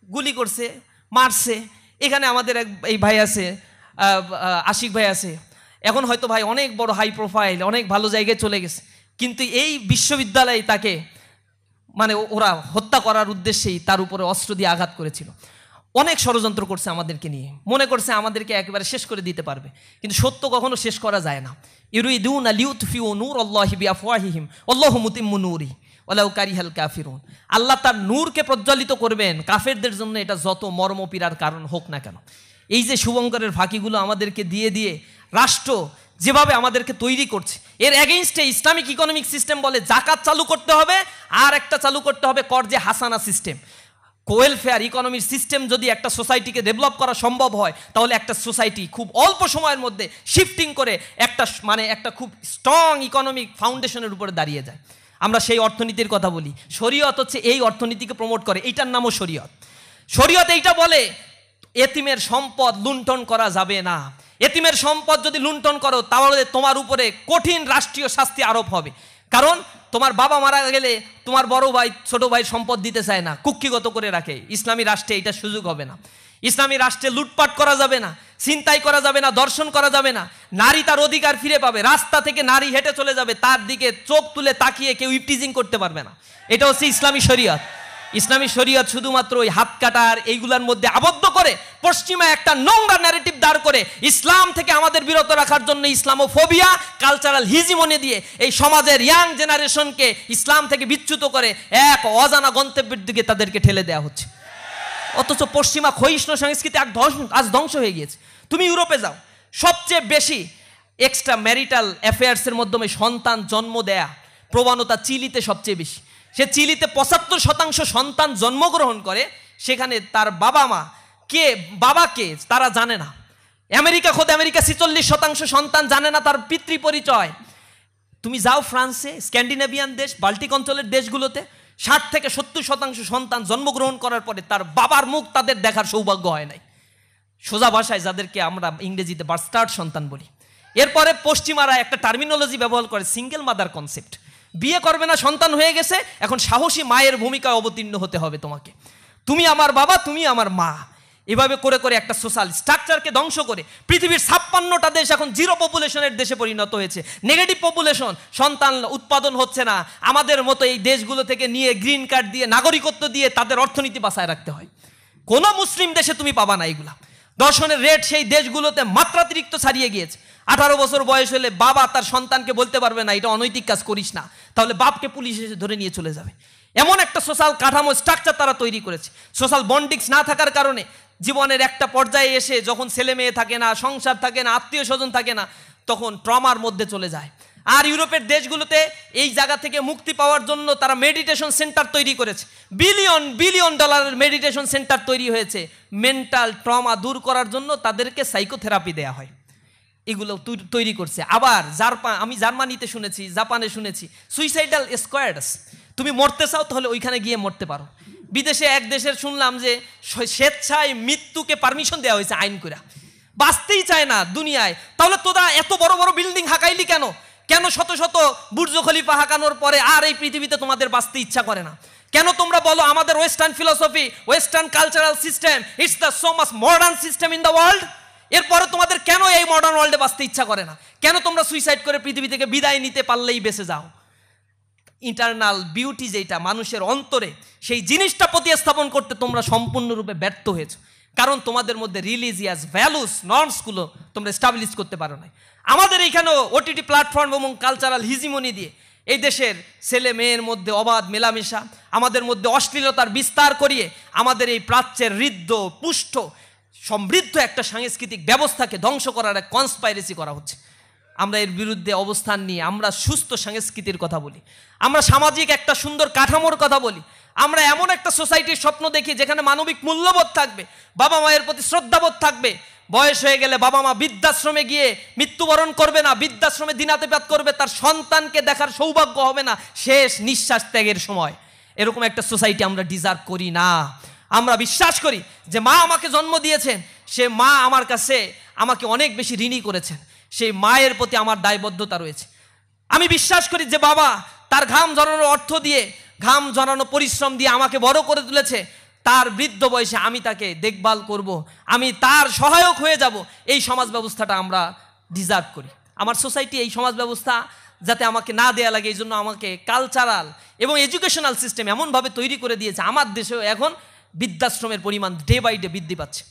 গুলি করছে, মারছে। এখানে আমাদের এই ভাই আছে, আশিক ভাই আছে, এখন হয়তো ভাই অনেক বড় হাই প্রোফাইল, অনেক ভালো জায়গায় চলে গেছে, কিন্তু এই বিশ্ববিদ্যালয়ে তাকে মানে ওরা হত্যা করার উদ্দেশ্যেই তার উপরে অস্ত্র দিয়ে আঘাত করেছিল। অনেক ষড়যন্ত্র করছে আমাদেরকে নিয়ে, মনে করছে আমাদেরকে একেবারে শেষ করে দিতে পারবে, কিন্তু সত্য কখনো শেষ করা যায় না। ইউরিদুনা লিউতফিউ নূরাল্লাহি বিআফওয়াহিহিম ওয়াল্লাহু মুতিম্মু নূরিহি ওয়ালাউ কারিহাল কাফিরুন। আল্লাহ তার নূরকে প্রজ্বলিত করবেন, কাফেরদের জন্য এটা যত মর্মপীড়ার কারণ হোক না কেন। এই যে শুভঙ্করের ফাঁকিগুলো আমাদেরকে দিয়ে দিয়ে রাষ্ট্র যেভাবে আমাদেরকে তৈরি করছে, এর এগেইনস্টে ইসলামিক ইকোনমিক সিস্টেম বলে জাকাত চালু করতে হবে, আর একটা চালু করতে হবে কর্জে হাসানা সিস্টেম। ওয়েলফেয়ার ইকোনমির সিস্টেম যদি একটা সোসাইটিকে ডেভেলপ করা সম্ভব হয়, তাহলে একটা সোসাইটি খুব অল্প সময়ের মধ্যে শিফটিং করে একটা খুব স্ট্রং ইকোনমিক ফাউন্ডেশনের উপরে দাঁড়িয়ে যায়। আমরা সেই অর্থনীতির কথা বলি। শরীয়ত হচ্ছে এই অর্থনীতিকে প্রমোট করে, এইটার নামও শরীয়ত। শরীয়ত এইটা বলে এতিমের সম্পদ লুণ্ঠন করা যাবে না। এতিমের সম্পদ যদি লুণ্ঠন করো, তাহলে তোমার উপরে কঠিন রাষ্ট্রীয় শাস্তি আরোপ হবে। কারণ তোমার বাবা মারা গেলে তোমার বড় ভাই ছোট ভাই সম্পদ দিতে চায় না, কুক্ষিগত করে রাখে। ইসলামী রাষ্ট্রে এটা সুযোগ হবে না। ইসলামী রাষ্ট্রে লুটপাট করা যাবে না, ছিনতাই করা যাবে না, দর্শন করা যাবে না। নারী তার অধিকার ফিরে পাবে। রাস্তা থেকে নারী হেঁটে চলে যাবে, তার দিকে চোখ তুলে তাকিয়ে কেউ ইপটিজিং করতে পারবে না। এটা হচ্ছে ইসলামী শরীয়ত। ইসলামী শরীয়ত শুধুমাত্র ওই হাত কাটার এইগুলার মধ্যে আবদ্ধ করে পশ্চিমা একটা নোংরা ন্যারেটিভ দাঁড় করে ইসলাম থেকে আমাদের বিরত রাখার জন্য ইসলামোফোবিয়া, কালচারাল হিজিমনি দিয়ে এই সমাজের ইয়াং জেনারেশনকে ইসলাম থেকে বিচ্যুত করে এক অজানা গন্তব্যের দিকে তাদেরকে ঠেলে দেওয়া হচ্ছে। অথচ পশ্চিমা ক্ষয়িষ্ণু সংস্কৃতি আজ ধ্বংস হয়ে গিয়েছে। তুমি ইউরোপে যাও, সবচেয়ে বেশি এক্সট্রা ম্যারিটাল অ্যাফেয়ার্সের মাধ্যমে সন্তান জন্ম দেয়া প্রবণতা চিলিতে সবচেয়ে বেশি। সে চিলিতে 75% সন্তান জন্মগ্রহণ করে, সেখানে তার বাবা কে তারা জানে না। আমেরিকা 46% সন্তান জানে না তার পিতৃ পরিচয়। তুমি যাও ফ্রান্সে, স্ক্যান্ডিনেভিয়ান দেশ, বাল্টিক অঞ্চলের দেশগুলোতে 60 থেকে 70% সন্তান জন্মগ্রহণ করার পরে তার বাবার মুখ তাদের দেখার সৌভাগ্য হয় নাই। সোজা ভাষায় যাদেরকে আমরা ইংরেজিতে বাস্টার্ড সন্তান বলি। এরপরে পশ্চিমারা একটা টার্মিনোলজি ব্যবহার করে, সিঙ্গেল মাদার কনসেপ্ট। বিয়ে করবে না, সন্তান হয়ে গেছে, এখন সাহসী মায়ের ভূমিকায় অবতীর্ণ হতে হবে তোমাকে। তুমি আমার বাবা, তুমি আমার মা। এভাবে করে করে একটা সোশ্যাল স্ট্রাকচারকে ধ্বংস করে পৃথিবীর 56টা দেশ এখন জিরো পপুলেশনের দেশে পরিণত হয়েছে। নেগেটিভ পপুলেশন, সন্তান উৎপাদন হচ্ছে না। আমাদের মতো এই দেশগুলো থেকে নিয়ে গ্রিন কার্ড দিয়ে, নাগরিকত্ব দিয়ে তাদের অর্থনীতি বাঁচায় রাখতে হয়। কোনো মুসলিম দেশে তুমি পাবা না এগুলা। দর্শনের রেট সেই দেশগুলোতে মাত্রাতিরিক্ত ছাড়িয়ে গিয়েছে। 18 বছর বয়স হলে বাবা তার সন্তানকে বলতে পারবে না এটা অনৈতিক কাজ করিস না, তাহলে বাপকে পুলিশ এসে ধরে নিয়ে চলে যাবে। এমন একটা সোশ্যাল কাঠামো স্ট্রাকচার তারা তৈরি করেছে। সোশ্যাল বন্ডিংস না থাকার কারণে জীবনের একটা পর্যায়ে এসে যখন ছেলে মেয়ে থাকে না, সংসার থাকে না, আত্মীয় স্বজন থাকে না, তখন ট্রমার মধ্যে চলে যায়। আর ইউরোপের দেশগুলোতে এই জায়গা থেকে মুক্তি পাওয়ার জন্য তারা মেডিটেশন সেন্টার তৈরি করেছে। বিলিয়ন বিলিয়ন ডলারের মেডিটেশন সেন্টার তৈরি হয়েছে। মেন্টাল ট্রমা দূর করার জন্য তাদেরকে সাইকোথেরাপি দেয়া হয়। এগুলো তৈরি করছে। আবার আমি জার্মানিতে শুনেছি, জাপানে শুনেছি সুইসাইডাল স্কোয়াডস। তুমি মরতে চাও তাহলে ওইখানে গিয়ে মরতে পারো। বিদেশে এক দেশের শুনলাম যে স্বেচ্ছায় মৃত্যুকে পারমিশন দেওয়া হয়েছে আইন করে। বাঁচতেই চায় না দুনিয়ায়, তাহলে তোরা এত বড় বড় বিল্ডিং হাঁকাইলি কেন? কেন শত শত বুর্জ খলিফা হাঁকানোর পরে আর এই পৃথিবীতে তোমাদের বাঁচতে ইচ্ছা করে না? কেন তোমরা বলো আমাদের western philosophy, western cultural system, it's the so much modern system in the world. এরপরে তোমাদের কেন এই মডার্ন ওয়ার্ল্ডে বাঁচতে ইচ্ছা করে না? কেন তোমরা সুইসাইড করে পৃথিবী থেকে বিদায় নিতে পারলেই বেঁচে যাও? ইন্টারনাল বিউটি যেটা মানুষের অন্তরে, সেই জিনিসটা প্রতিস্থাপন করতে তোমরা সম্পূর্ণরূপে ব্যর্থ হয়েছো। কারণ তোমাদের মধ্যে রিলিজিয়াস ভ্যালুস, নর্মসগুলো তোমরা এস্টাবলিশ করতে পারো না। আমাদের এইখানেও ওটিটি প্ল্যাটফর্ম এবং কালচারাল হিজিমনি দিয়ে এই দেশের ছেলে মেয়ের মধ্যে অবাধ মেলামেশা, আমাদের মধ্যে অশ্লীলতার বিস্তার করিয়ে আমাদের এই প্রাচ্যের হৃদ্য পুষ্ট সমৃদ্ধ একটা সাংস্কৃতিক ব্যবস্থাকে ধ্বংস করার এক কনস্পাইরেসি করা হচ্ছে। আমরা এর বিরুদ্ধে অবস্থান নিয়ে আমরা সুস্থ সংস্কৃতির কথা বলি, আমরা সামাজিক একটা সুন্দর কাঠামোর কথা বলি, আমরা এমন একটা সোসাইটির স্বপ্ন দেখি যেখানে মানবিক মূল্যবোধ থাকবে, বাবা মায়ের প্রতি শ্রদ্ধাবোধ থাকবে। বয়স হয়ে গেলে বাবা মা বৃদ্ধাশ্রমে গিয়ে মৃত্যুবরণ করবে না, বৃদ্ধাশ্রমে দিনাতিপাত করবে, তার সন্তানকে দেখার সৌভাগ্য হবে না শেষ নিঃশ্বাস ত্যাগের সময়। এরকম একটা সোসাইটি আমরা ডিজার্ভ করি না। আমরা বিশ্বাস করি যে মা আমাকে জন্ম দিয়েছেন, সে মা আমার কাছে আমাকে অনেক বেশি ঋণী করেছেন, সেই মায়ের প্রতি আমার দায়বদ্ধতা রয়েছে। আমি বিশ্বাস করি যে বাবা তার ঘাম ঝরানো অর্থ দিয়ে, ঘাম ঝরানো পরিশ্রম দিয়ে আমাকে বড় করে তুলেছে, তার বৃদ্ধ বয়সে আমি তাকে দেখভাল করব, আমি তার সহায়ক হয়ে যাব। এই সমাজ ব্যবস্থাটা আমরা ডিজার্ভ করি। আমার সোসাইটি এই সমাজ ব্যবস্থা যাতে আমাকে না দেয়া লাগে, এই জন্য আমাকে কালচারাল এবং এডুকেশনাল সিস্টেম এমনভাবে তৈরি করে দিয়েছে, আমার দেশেও এখন বৃদ্ধাশ্রমের পরিমাণ ডে বাই ডে বৃদ্ধি পাচ্ছে।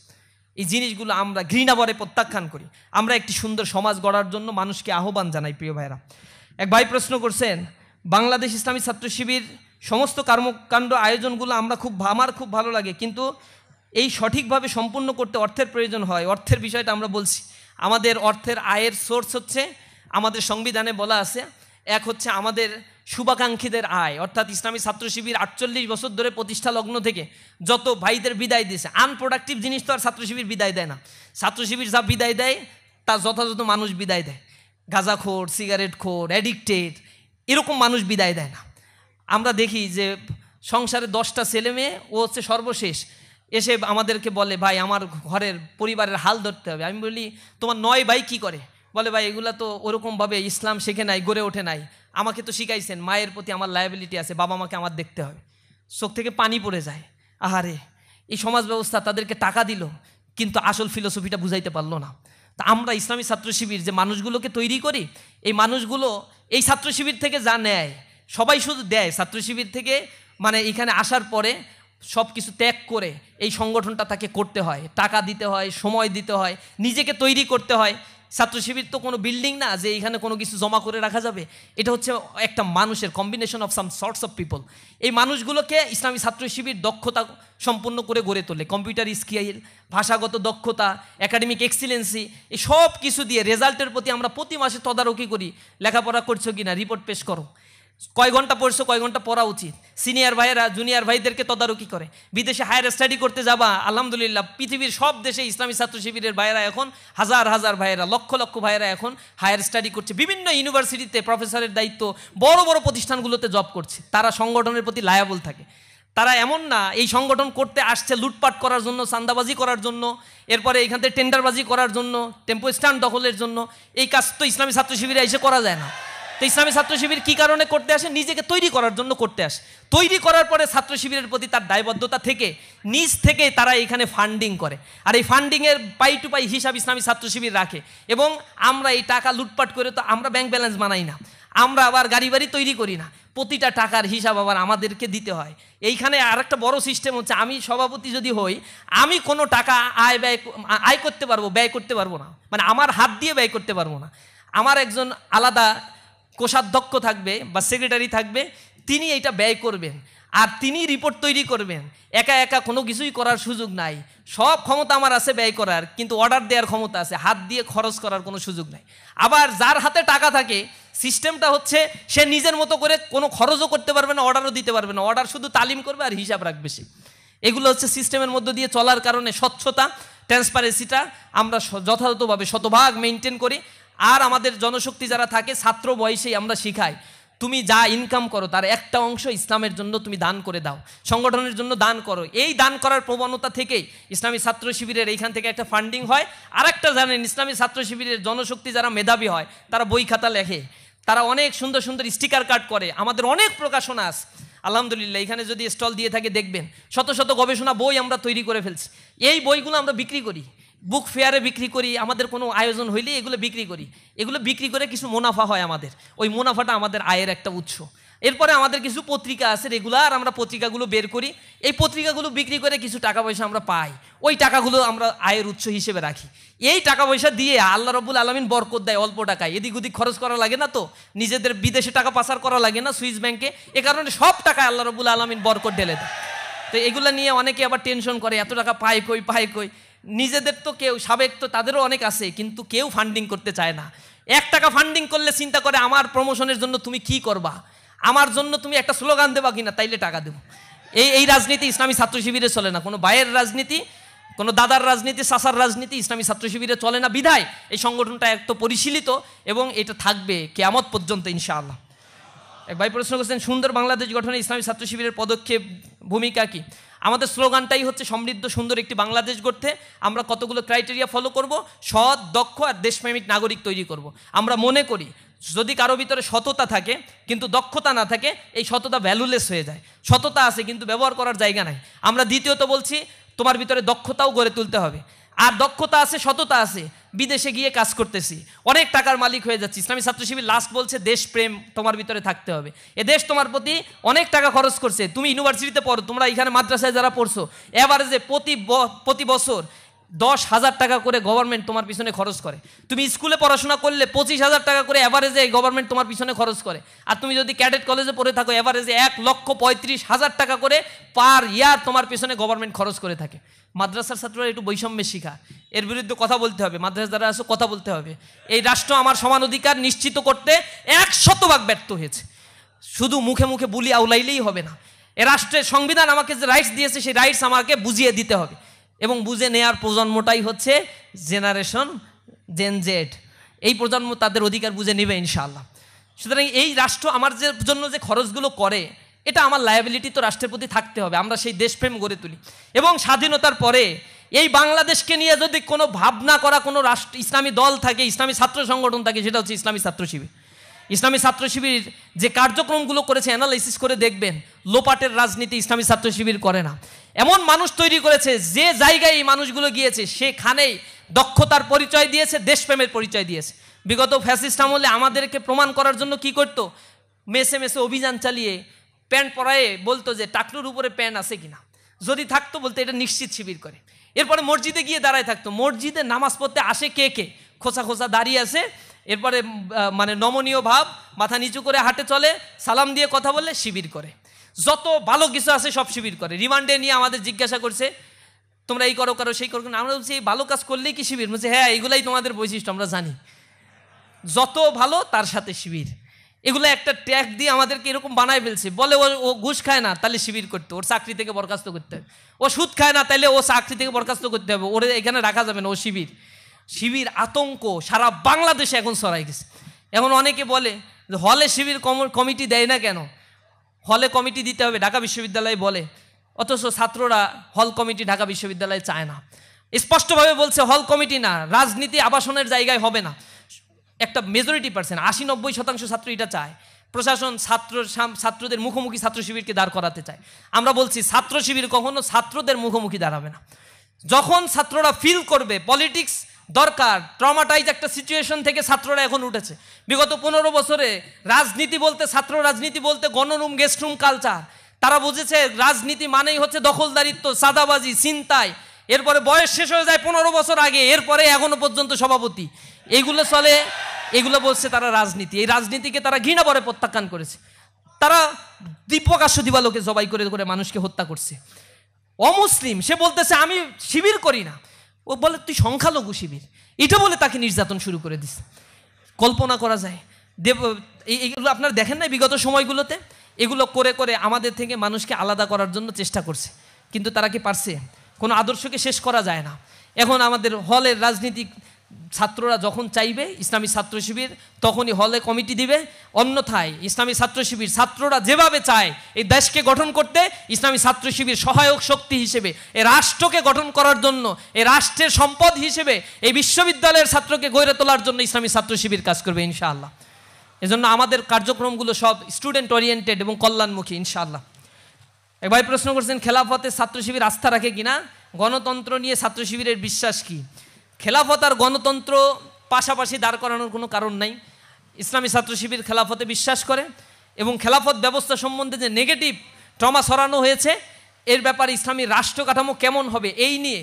এই জিনিসগুলো আমরা ঘৃণাভরে প্রত্যাখ্যান করি। আমরা একটি সুন্দর সমাজ গড়ার জন্য মানুষকে আহ্বান জানাই। প্রিয় ভাইরা, এক ভাই প্রশ্ন করছেন, বাংলাদেশ ইসলামী ছাত্র শিবির সমস্ত কর্মকাণ্ড আয়োজনগুলো আমার খুব ভালো লাগে, কিন্তু এই সঠিকভাবে সম্পূর্ণ করতে অর্থের প্রয়োজন হয়। অর্থের বিষয়টা আমরা বলছি। আমাদের অর্থের আয়ের সোর্স হচ্ছে, আমাদের সংবিধানে বলা আছে, এক হচ্ছে আমাদের শুভাকাঙ্ক্ষীদের আয়, অর্থাৎ ইসলামী ছাত্র শিবির 48 বছর ধরে প্রতিষ্ঠা লগ্ন থেকে যত ভাইদের বিদায় দিয়েছে, আনপ্রোডাক্টিভ জিনিস তো আর ছাত্র শিবির বিদায় দেয় না। ছাত্র শিবির যা বিদায় দেয় তা যথাযথ মানুষ বিদায় দেয়। গাঁজাখোর, সিগারেটখোর, অ্যাডিক্টেড এরকম মানুষ বিদায় দেয় না। আমরা দেখি যে সংসারে 10টা ছেলে মেয়ে, ও হচ্ছে সর্বশেষ, এসে আমাদেরকে বলে ভাই আমার ঘরের পরিবারের হাল ধরতে হবে। আমি বলি তোমার 9 ভাই কি করে? বলে ভাই এগুলা তো ওরকমভাবে ইসলাম শেখে নাই, গড়ে ওঠে নাই, আমাকে তো শিখাইছেন, মায়ের প্রতি আমার লায়াবিলিটি আছে, বাবা মাকে আমার দেখতে হবে। চোখ থেকে পানি পড়ে যায়। আহারে, এই সমাজ ব্যবস্থা তাদেরকে টাকা দিল কিন্তু আসল ফিলোসফিটা বুঝাইতে পারলো না। তা আমরা ইসলামী ছাত্র শিবির যে মানুষগুলোকে তৈরি করি, এই মানুষগুলো এই ছাত্র শিবির থেকে যা নেয়, সবাই শুধু দেয় ছাত্র শিবির থেকে, মানে এখানে আসার পরে সব কিছু ত্যাগ করে এই সংগঠনটা তাকে করতে হয়, টাকা দিতে হয়, সময় দিতে হয়, নিজেকে তৈরি করতে হয়। ছাত্র শিবির তো কোনো বিল্ডিং না যে এখানে কোনো কিছু জমা করে রাখা যাবে। এটা হচ্ছে একটা মানুষের combination of some sorts of people. এই মানুষগুলোকে ইসলামী ছাত্র শিবির দক্ষতা সম্পন্ন করে গড়ে তোলে। কম্পিউটার স্কিল, ভাষাগত দক্ষতা, একাডেমিক এক্সিলেন্সি, এই সব কিছু দিয়ে রেজাল্টের প্রতি আমরা প্রতি মাসে তদারকি করি। লেখাপড়া করছো কি না, রিপোর্ট পেশ করো, কয় ঘন্টা পড়ছো, কয় ঘন্টা পড়া উচিত। সিনিয়র ভাইয়েরা জুনিয়র ভাইদেরকে তদারকি করে। বিদেশে হায়ার স্টাডি করতে যাবা, আলহামদুলিল্লাহ পৃথিবীর সব দেশে ইসলামী ছাত্র শিবিরের ভাইয়েরা এখন হাজার হাজার ভাইয়েরা, লক্ষ লক্ষ ভাইয়েরা এখন হায়ার স্টাডি করছে। বিভিন্ন ইউনিভার্সিটিতে প্রফেসরের দায়িত্ব, বড় বড় প্রতিষ্ঠানগুলোতে জব করছে। তারা সংগঠনের প্রতি লায়াবল থাকে। তারা এমন না এই সংগঠন করতে আসছে লুটপাট করার জন্য, চাঁদাবাজি করার জন্য, এরপরে এখান থেকে টেন্ডারবাজি করার জন্য, টেম্পো স্ট্যান্ড দখলের জন্য। এই কাজ তো ইসলামী ছাত্র শিবিরে এসে করা যায় না। তো ইসলামী ছাত্র শিবির কী কারণে করতে আসে? নিজেকে তৈরি করার জন্য করতে আসে। তৈরি করার পরে ছাত্র শিবিরের প্রতি তার দায়বদ্ধতা থেকে নিজ থেকে তারা এখানে ফান্ডিং করে। আর এই ফান্ডিংয়ের পাই টু পাই হিসাব ইসলামী ছাত্র শিবির রাখে। এবং আমরা এই টাকা লুটপাট করে তো আমরা ব্যাংক ব্যালেন্স বানাই না, আমরা আবার গাড়ি বাড়ি তৈরি করি না। প্রতিটা টাকার হিসাব আবার আমাদেরকে দিতে হয়। এইখানে আরেকটা বড় সিস্টেম হচ্ছে, আমি সভাপতি যদি হই, আমি কোনো টাকা আয় করতে পারবো, ব্যয় করতে পারবো না। মানে আমার হাত দিয়ে ব্যয় করতে পারবো না। আমার একজন আলাদা কোষাধ্যক্ষ থাকবে বা সেক্রেটারি থাকবে, তিনি এইটা ব্যয় করবেন আর তিনি রিপোর্ট তৈরি করবেন। একা একা কোনো কিছুই করার সুযোগ নাই। সব ক্ষমতা আমার আছে ব্যয় করার, কিন্তু অর্ডার দেওয়ার ক্ষমতা আছে, হাত দিয়ে খরচ করার কোনো সুযোগ নাই। আবার যার হাতে টাকা থাকে, সিস্টেমটা হচ্ছে সে নিজের মতো করে কোনো খরচও করতে পারবে না, অর্ডারও দিতে পারবে না। অর্ডার শুধু তালিম করবে আর হিসাব রাখবে সে। এগুলো হচ্ছে সিস্টেমের মধ্য দিয়ে চলার কারণে স্বচ্ছতা, ট্রান্সপারেন্সিটা আমরা যথাযথভাবে শতভাগ মেনটেন করি। আর আমাদের জনশক্তি যারা থাকে, ছাত্র বয়সেই আমরা শিখাই, তুমি যা ইনকাম করো তার একটা অংশ ইসলামের জন্য তুমি দান করে দাও, সংগঠনের জন্য দান করো। এই দান করার প্রবণতা থেকেই ইসলামী ছাত্র শিবিরের এইখান থেকে একটা ফান্ডিং হয়। আর একটা জানেন, ইসলামী ছাত্র শিবিরের জনশক্তি যারা মেধাবী হয়, তারা বই খাতা লেখে, তারা অনেক সুন্দর সুন্দর স্টিকার কার্ড করে। আমাদের অনেক প্রকাশনা আছে আলহামদুলিল্লাহ। এখানে যদি স্টল দিয়ে থাকে দেখবেন, শত শত গবেষণা বই আমরা তৈরি করে ফেলছি। এই বইগুলো আমরা বিক্রি করি, বুক ফেয়ারে বিক্রি করি, আমাদের কোনো আয়োজন হইলে এগুলো বিক্রি করি। এগুলো বিক্রি করে কিছু মুনাফা হয় আমাদের, ওই মুনাফাটা আমাদের আয়ের একটা উৎস। এরপরে আমাদের কিছু পত্রিকা আছে রেগুলার, আমরা পত্রিকাগুলো বের করি। এই পত্রিকাগুলো বিক্রি করে কিছু টাকা পয়সা আমরা পাই, ওই টাকাগুলো আমরা আয়ের উৎস হিসেবে রাখি। এই টাকা পয়সা দিয়ে আল্লাহ রাব্বুল আলামিন বরকত দেয় অল্প টাকায়, এদিক ওদিক খরচ করা লাগে না, তো নিজেদের বিদেশে টাকা পাচার করা লাগে না সুইস ব্যাংকে। এ কারণে সব টাকায় আল্লাহ রাব্বুল আলামিন বরকত ঢেলে দেয়। তো এগুলো নিয়ে অনেকে আবার টেনশন করে, এত টাকা পায় কই। নিজেদের তো কেউ সাবেক তো তাদেরও অনেক আছে, কিন্তু কেউ ফান্ডিং করতে চায় না। 1 টাকা ফান্ডিং করলে চিন্তা করে আমার প্রমোশনের জন্য তুমি কি করবা, আমার জন্য তুমি একটা স্লোগান দেবা কিনা, তাইলে টাকা দেবো। এই রাজনীতি ইসলামী ছাত্র শিবিরে চলে না। কোনো ভাইয়ের রাজনীতি, কোনো দাদার রাজনীতি, চাচার রাজনীতি ইসলামী ছাত্র শিবিরে চলে না। বিধায় এই সংগঠনটা একটু পরিশীলিত এবং এটা থাকবে কিয়ামত পর্যন্ত ইনশাআল্লাহ। এক ভাই প্রশ্ন করছেন, সুন্দর বাংলাদেশ গঠনে ইসলামী ছাত্র শিবিরের পদক্ষেপ ভূমিকা কি? আমাদের স্লোগানটাই হচ্ছে সমৃদ্ধ সুন্দর একটি বাংলাদেশ গড়তে আমরা কতগুলো ক্রাইটেরিয়া ফলো করব, সৎ, দক্ষ আর দেশপ্রেমিক নাগরিক তৈরি করব। আমরা মনে করি যদি কারো ভিতরে সততা থাকে কিন্তু দক্ষতা না থাকে, এই সততা ভ্যালুলেস হয়ে যায়। সততা আছে কিন্তু ব্যবহার করার জায়গা নাই। আমরা দ্বিতীয়ত বলছি তোমার ভিতরে দক্ষতাও গড়ে তুলতে হবে। আর দক্ষতা আছে, সততা আছে, বিদেশে গিয়ে কাজ করতেছি, অনেক টাকার মালিক হয়ে যাচ্ছি। ইসলামী ছাত্র শিবির লাস্ট বলছে দেশপ্রেম তোমার ভিতরে থাকতে হবে। এ দেশ তোমার প্রতি অনেক টাকা খরচ করছে। তুমি ইউনিভার্সিটিতে পড়ো, তোমরা এখানে মাদ্রাসায় যারা পড়ছো, এভারেজে প্রতি বছর 10,000 টাকা করে গভর্নমেন্ট তোমার পিছনে খরচ করে। তুমি স্কুলে পড়াশোনা করলে 25,000 টাকা করে এভারেজে গভর্নমেন্ট তোমার পিছনে খরচ করে। আর তুমি যদি ক্যাডেট কলেজে পড়ে থাকো, এভারেজে 1,35,000 টাকা করে পার ইয়ার তোমার পিছনে গভর্নমেন্ট খরচ করে থাকে। মাদ্রাসার ছাত্ররা একটু বৈষম্যের শিকার, এর বিরুদ্ধে কথা বলতে হবে। মাদ্রাসা যারা আছে কথা বলতে হবে। এই রাষ্ট্র আমার সমান অধিকার নিশ্চিত করতে 100% ব্যর্থ হয়েছে। শুধু মুখে মুখে বুলি আউলাইলেই হবে না। এ রাষ্ট্রের সংবিধান আমাকে যে রাইটস দিয়েছে, সেই রাইটস আমাকে বুঝিয়ে দিতে হবে, এবং বুঝে নেওয়ার প্রজন্মটাই হচ্ছে জেনারেশন জেন জেড। এই প্রজন্ম তাদের অধিকার বুঝে নেবে ইনশাআল্লাহ। সুতরাং এই রাষ্ট্র আমার জন্য যে খরচগুলো করে, এটা আমার লায়াবিলিটি তো রাষ্ট্রের প্রতি থাকতে হবে। আমরা সেই দেশপ্রেম গড়ে তুলি, এবং স্বাধীনতার পরে এই বাংলাদেশকে নিয়ে যদি কোনো ভাবনা করা কোনো রাষ্ট্র ইসলামী দল থাকে, ইসলামী ছাত্র সংগঠন থাকে, সেটা হচ্ছে ইসলামী ছাত্র শিবির। ইসলামী ছাত্র শিবির যে কার্যক্রমগুলো করেছে অ্যানালাইসিস করে দেখবেন, লোপাটের রাজনীতি ইসলামী ছাত্র শিবির করে না। এমন মানুষ তৈরি করেছে, যে জায়গায় এই মানুষগুলো গিয়েছে সেখানেই দক্ষতার পরিচয় দিয়েছে, দেশপ্রেমের পরিচয় দিয়েছে। বিগত ফ্যাসিস্ট আমলে আমাদেরকে প্রমাণ করার জন্য কি করতো, মেসে মেসে অভিযান চালিয়ে প্যান্ট পরায়ে বলতো যে টাকলুর উপরে প্যান্ট আছে কিনা, যদি থাকতো বলতো এটা নিশ্চিত শিবির করে। এরপরে মসজিদে গিয়ে দাঁড়ায় থাকতো, মসজিদে নামাজ পড়তে আসে কে কে, খোঁচা খোঁচা দাঁড়িয়ে আছে। এরপরে মানে নমনীয় ভাব, মাথা নিচু করে হাঁটে চলে, সালাম দিয়ে কথা বললে শিবির করে। যত ভালো কিছু আছে সব শিবির করে। রিমান্ডে নিয়ে আমাদের জিজ্ঞাসা করছে, তোমরা এই করো করো সেই করো, আমরা বলছি এই ভালো কাজ করলেই কি শিবির? বলছে হ্যাঁ, এগুলাই তোমাদের বৈশিষ্ট্য, আমরা জানি। যত ভালো তার সাথে শিবির, এগুলো একটা ট্যাগ দিয়ে আমাদেরকে এরকম বানায় ফেলছে। বলে ও ঘুষ খায় না, তাহলে শিবির করতে, ওর চাকরি থেকে বরখাস্ত করতে হবে। ও সুদ খায় না, তাহলে ও চাকরি থেকে বরখাস্ত করতে হবে, ওরে এখানে রাখা যাবে না, ও শিবির। শিবির আতঙ্ক সারা বাংলাদেশে এখন ছড়াই গেছে। এখন অনেকে বলে যে হলে শিবির কমিটি দেয় না কেন? হলে কমিটি দিতে হবে, ঢাকা বিশ্ববিদ্যালয় বলে, অথচ ছাত্ররা হল কমিটি ঢাকা বিশ্ববিদ্যালয়ে চায় না। স্পষ্টভাবে বলছে হল কমিটি না, রাজনীতি আবাসনের জায়গায় হবে না। একটা মেজরিটি পার্সেন্ট 80-90% ছাত্র এটা চায়। প্রশাসন ছাত্রদের মুখোমুখি ছাত্র শিবিরকে দাঁড় করাতে চায়। আমরা বলছি ছাত্র শিবির কখনো ছাত্রদের মুখোমুখি দাঁড়াবে না। যখন ছাত্ররা ফিল করবে পলিটিক্স দরকার, ট্রমাটাইজ একটা সিচুয়েশন থেকে ছাত্ররা এখন উঠেছে। বিগত 15 বছরে রাজনীতি বলতে, ছাত্র রাজনীতি বলতে গণরুম গেস্টরুম কালচার। তারা বুঝেছে রাজনীতি মানেই হচ্ছে দখলদারিত্ব, চাঁদাবাজি, ছিনতাই। এরপরে বয়স শেষ হয়ে যায় 15 বছর আগে, এরপরে এখনো পর্যন্ত সভাপতি, এইগুলো চলে। এগুলো বলছে তারা রাজনীতি। এই রাজনীতিকে তারা ঘৃণা ভরে প্রত্যাখ্যান করেছে। তারা দীপকাশ্য দিবালোকে জবাই করে করে মানুষকে হত্যা করছে। অমুসলিম সে বলতেছে আমি শিবির করি না, ও বলে তুই সংখ্যালঘু শিবির, এটা বলে তাকে নির্যাতন শুরু করে দিচ্ছে। কল্পনা করা যায় এইগুলো আপনারা দেখেন না বিগত সময়গুলোতে? এগুলো করে করে আমাদের থেকে মানুষকে আলাদা করার জন্য চেষ্টা করছে, কিন্তু তারা কি পারছে? কোনো আদর্শকে শেষ করা যায় না। এখন আমাদের হলের রাজনীতিক ছাত্ররা যখন চাইবে ইসলামী ছাত্র শিবির তখনই হলে কমিটি দিবে, অন্যথায় ইসলামী ছাত্র শিবির ছাত্ররা যেভাবে চায় এই দেশকে গঠন করতে, ইসলামী ছাত্র শিবির সহায়ক শক্তি হিসেবে এই রাষ্ট্রকে গঠন করার জন্য, এই রাষ্ট্রের সম্পদ হিসেবে এই বিশ্ববিদ্যালয়ের ছাত্রকে গড়ে তোলার জন্য ইসলামী ছাত্র শিবির কাজ করবে ইনশাআল্লাহ। এজন্য আমাদের কার্যক্রমগুলো সব স্টুডেন্ট ওরিয়েন্টেড এবং কল্যাণমুখী ইনশাআল্লাহ। এক ভাই প্রশ্ন করছেন খেলাফতে ছাত্র শিবির আস্থা রাখে কিনা, গণতন্ত্র নিয়ে ছাত্র শিবিরের বিশ্বাস কি? খেলাফত আর গণতন্ত্র পাশাপাশি দাঁড় করানোর কোনো কারণ নাই। ইসলামী ছাত্র শিবির খেলাফতে বিশ্বাস করে, এবং খেলাফত ব্যবস্থা সম্বন্ধে যে নেগেটিভ ট্রমা ছড়ানো হয়েছে, এর ব্যাপারে ইসলামী রাষ্ট্র কাঠামো কেমন হবে এই নিয়ে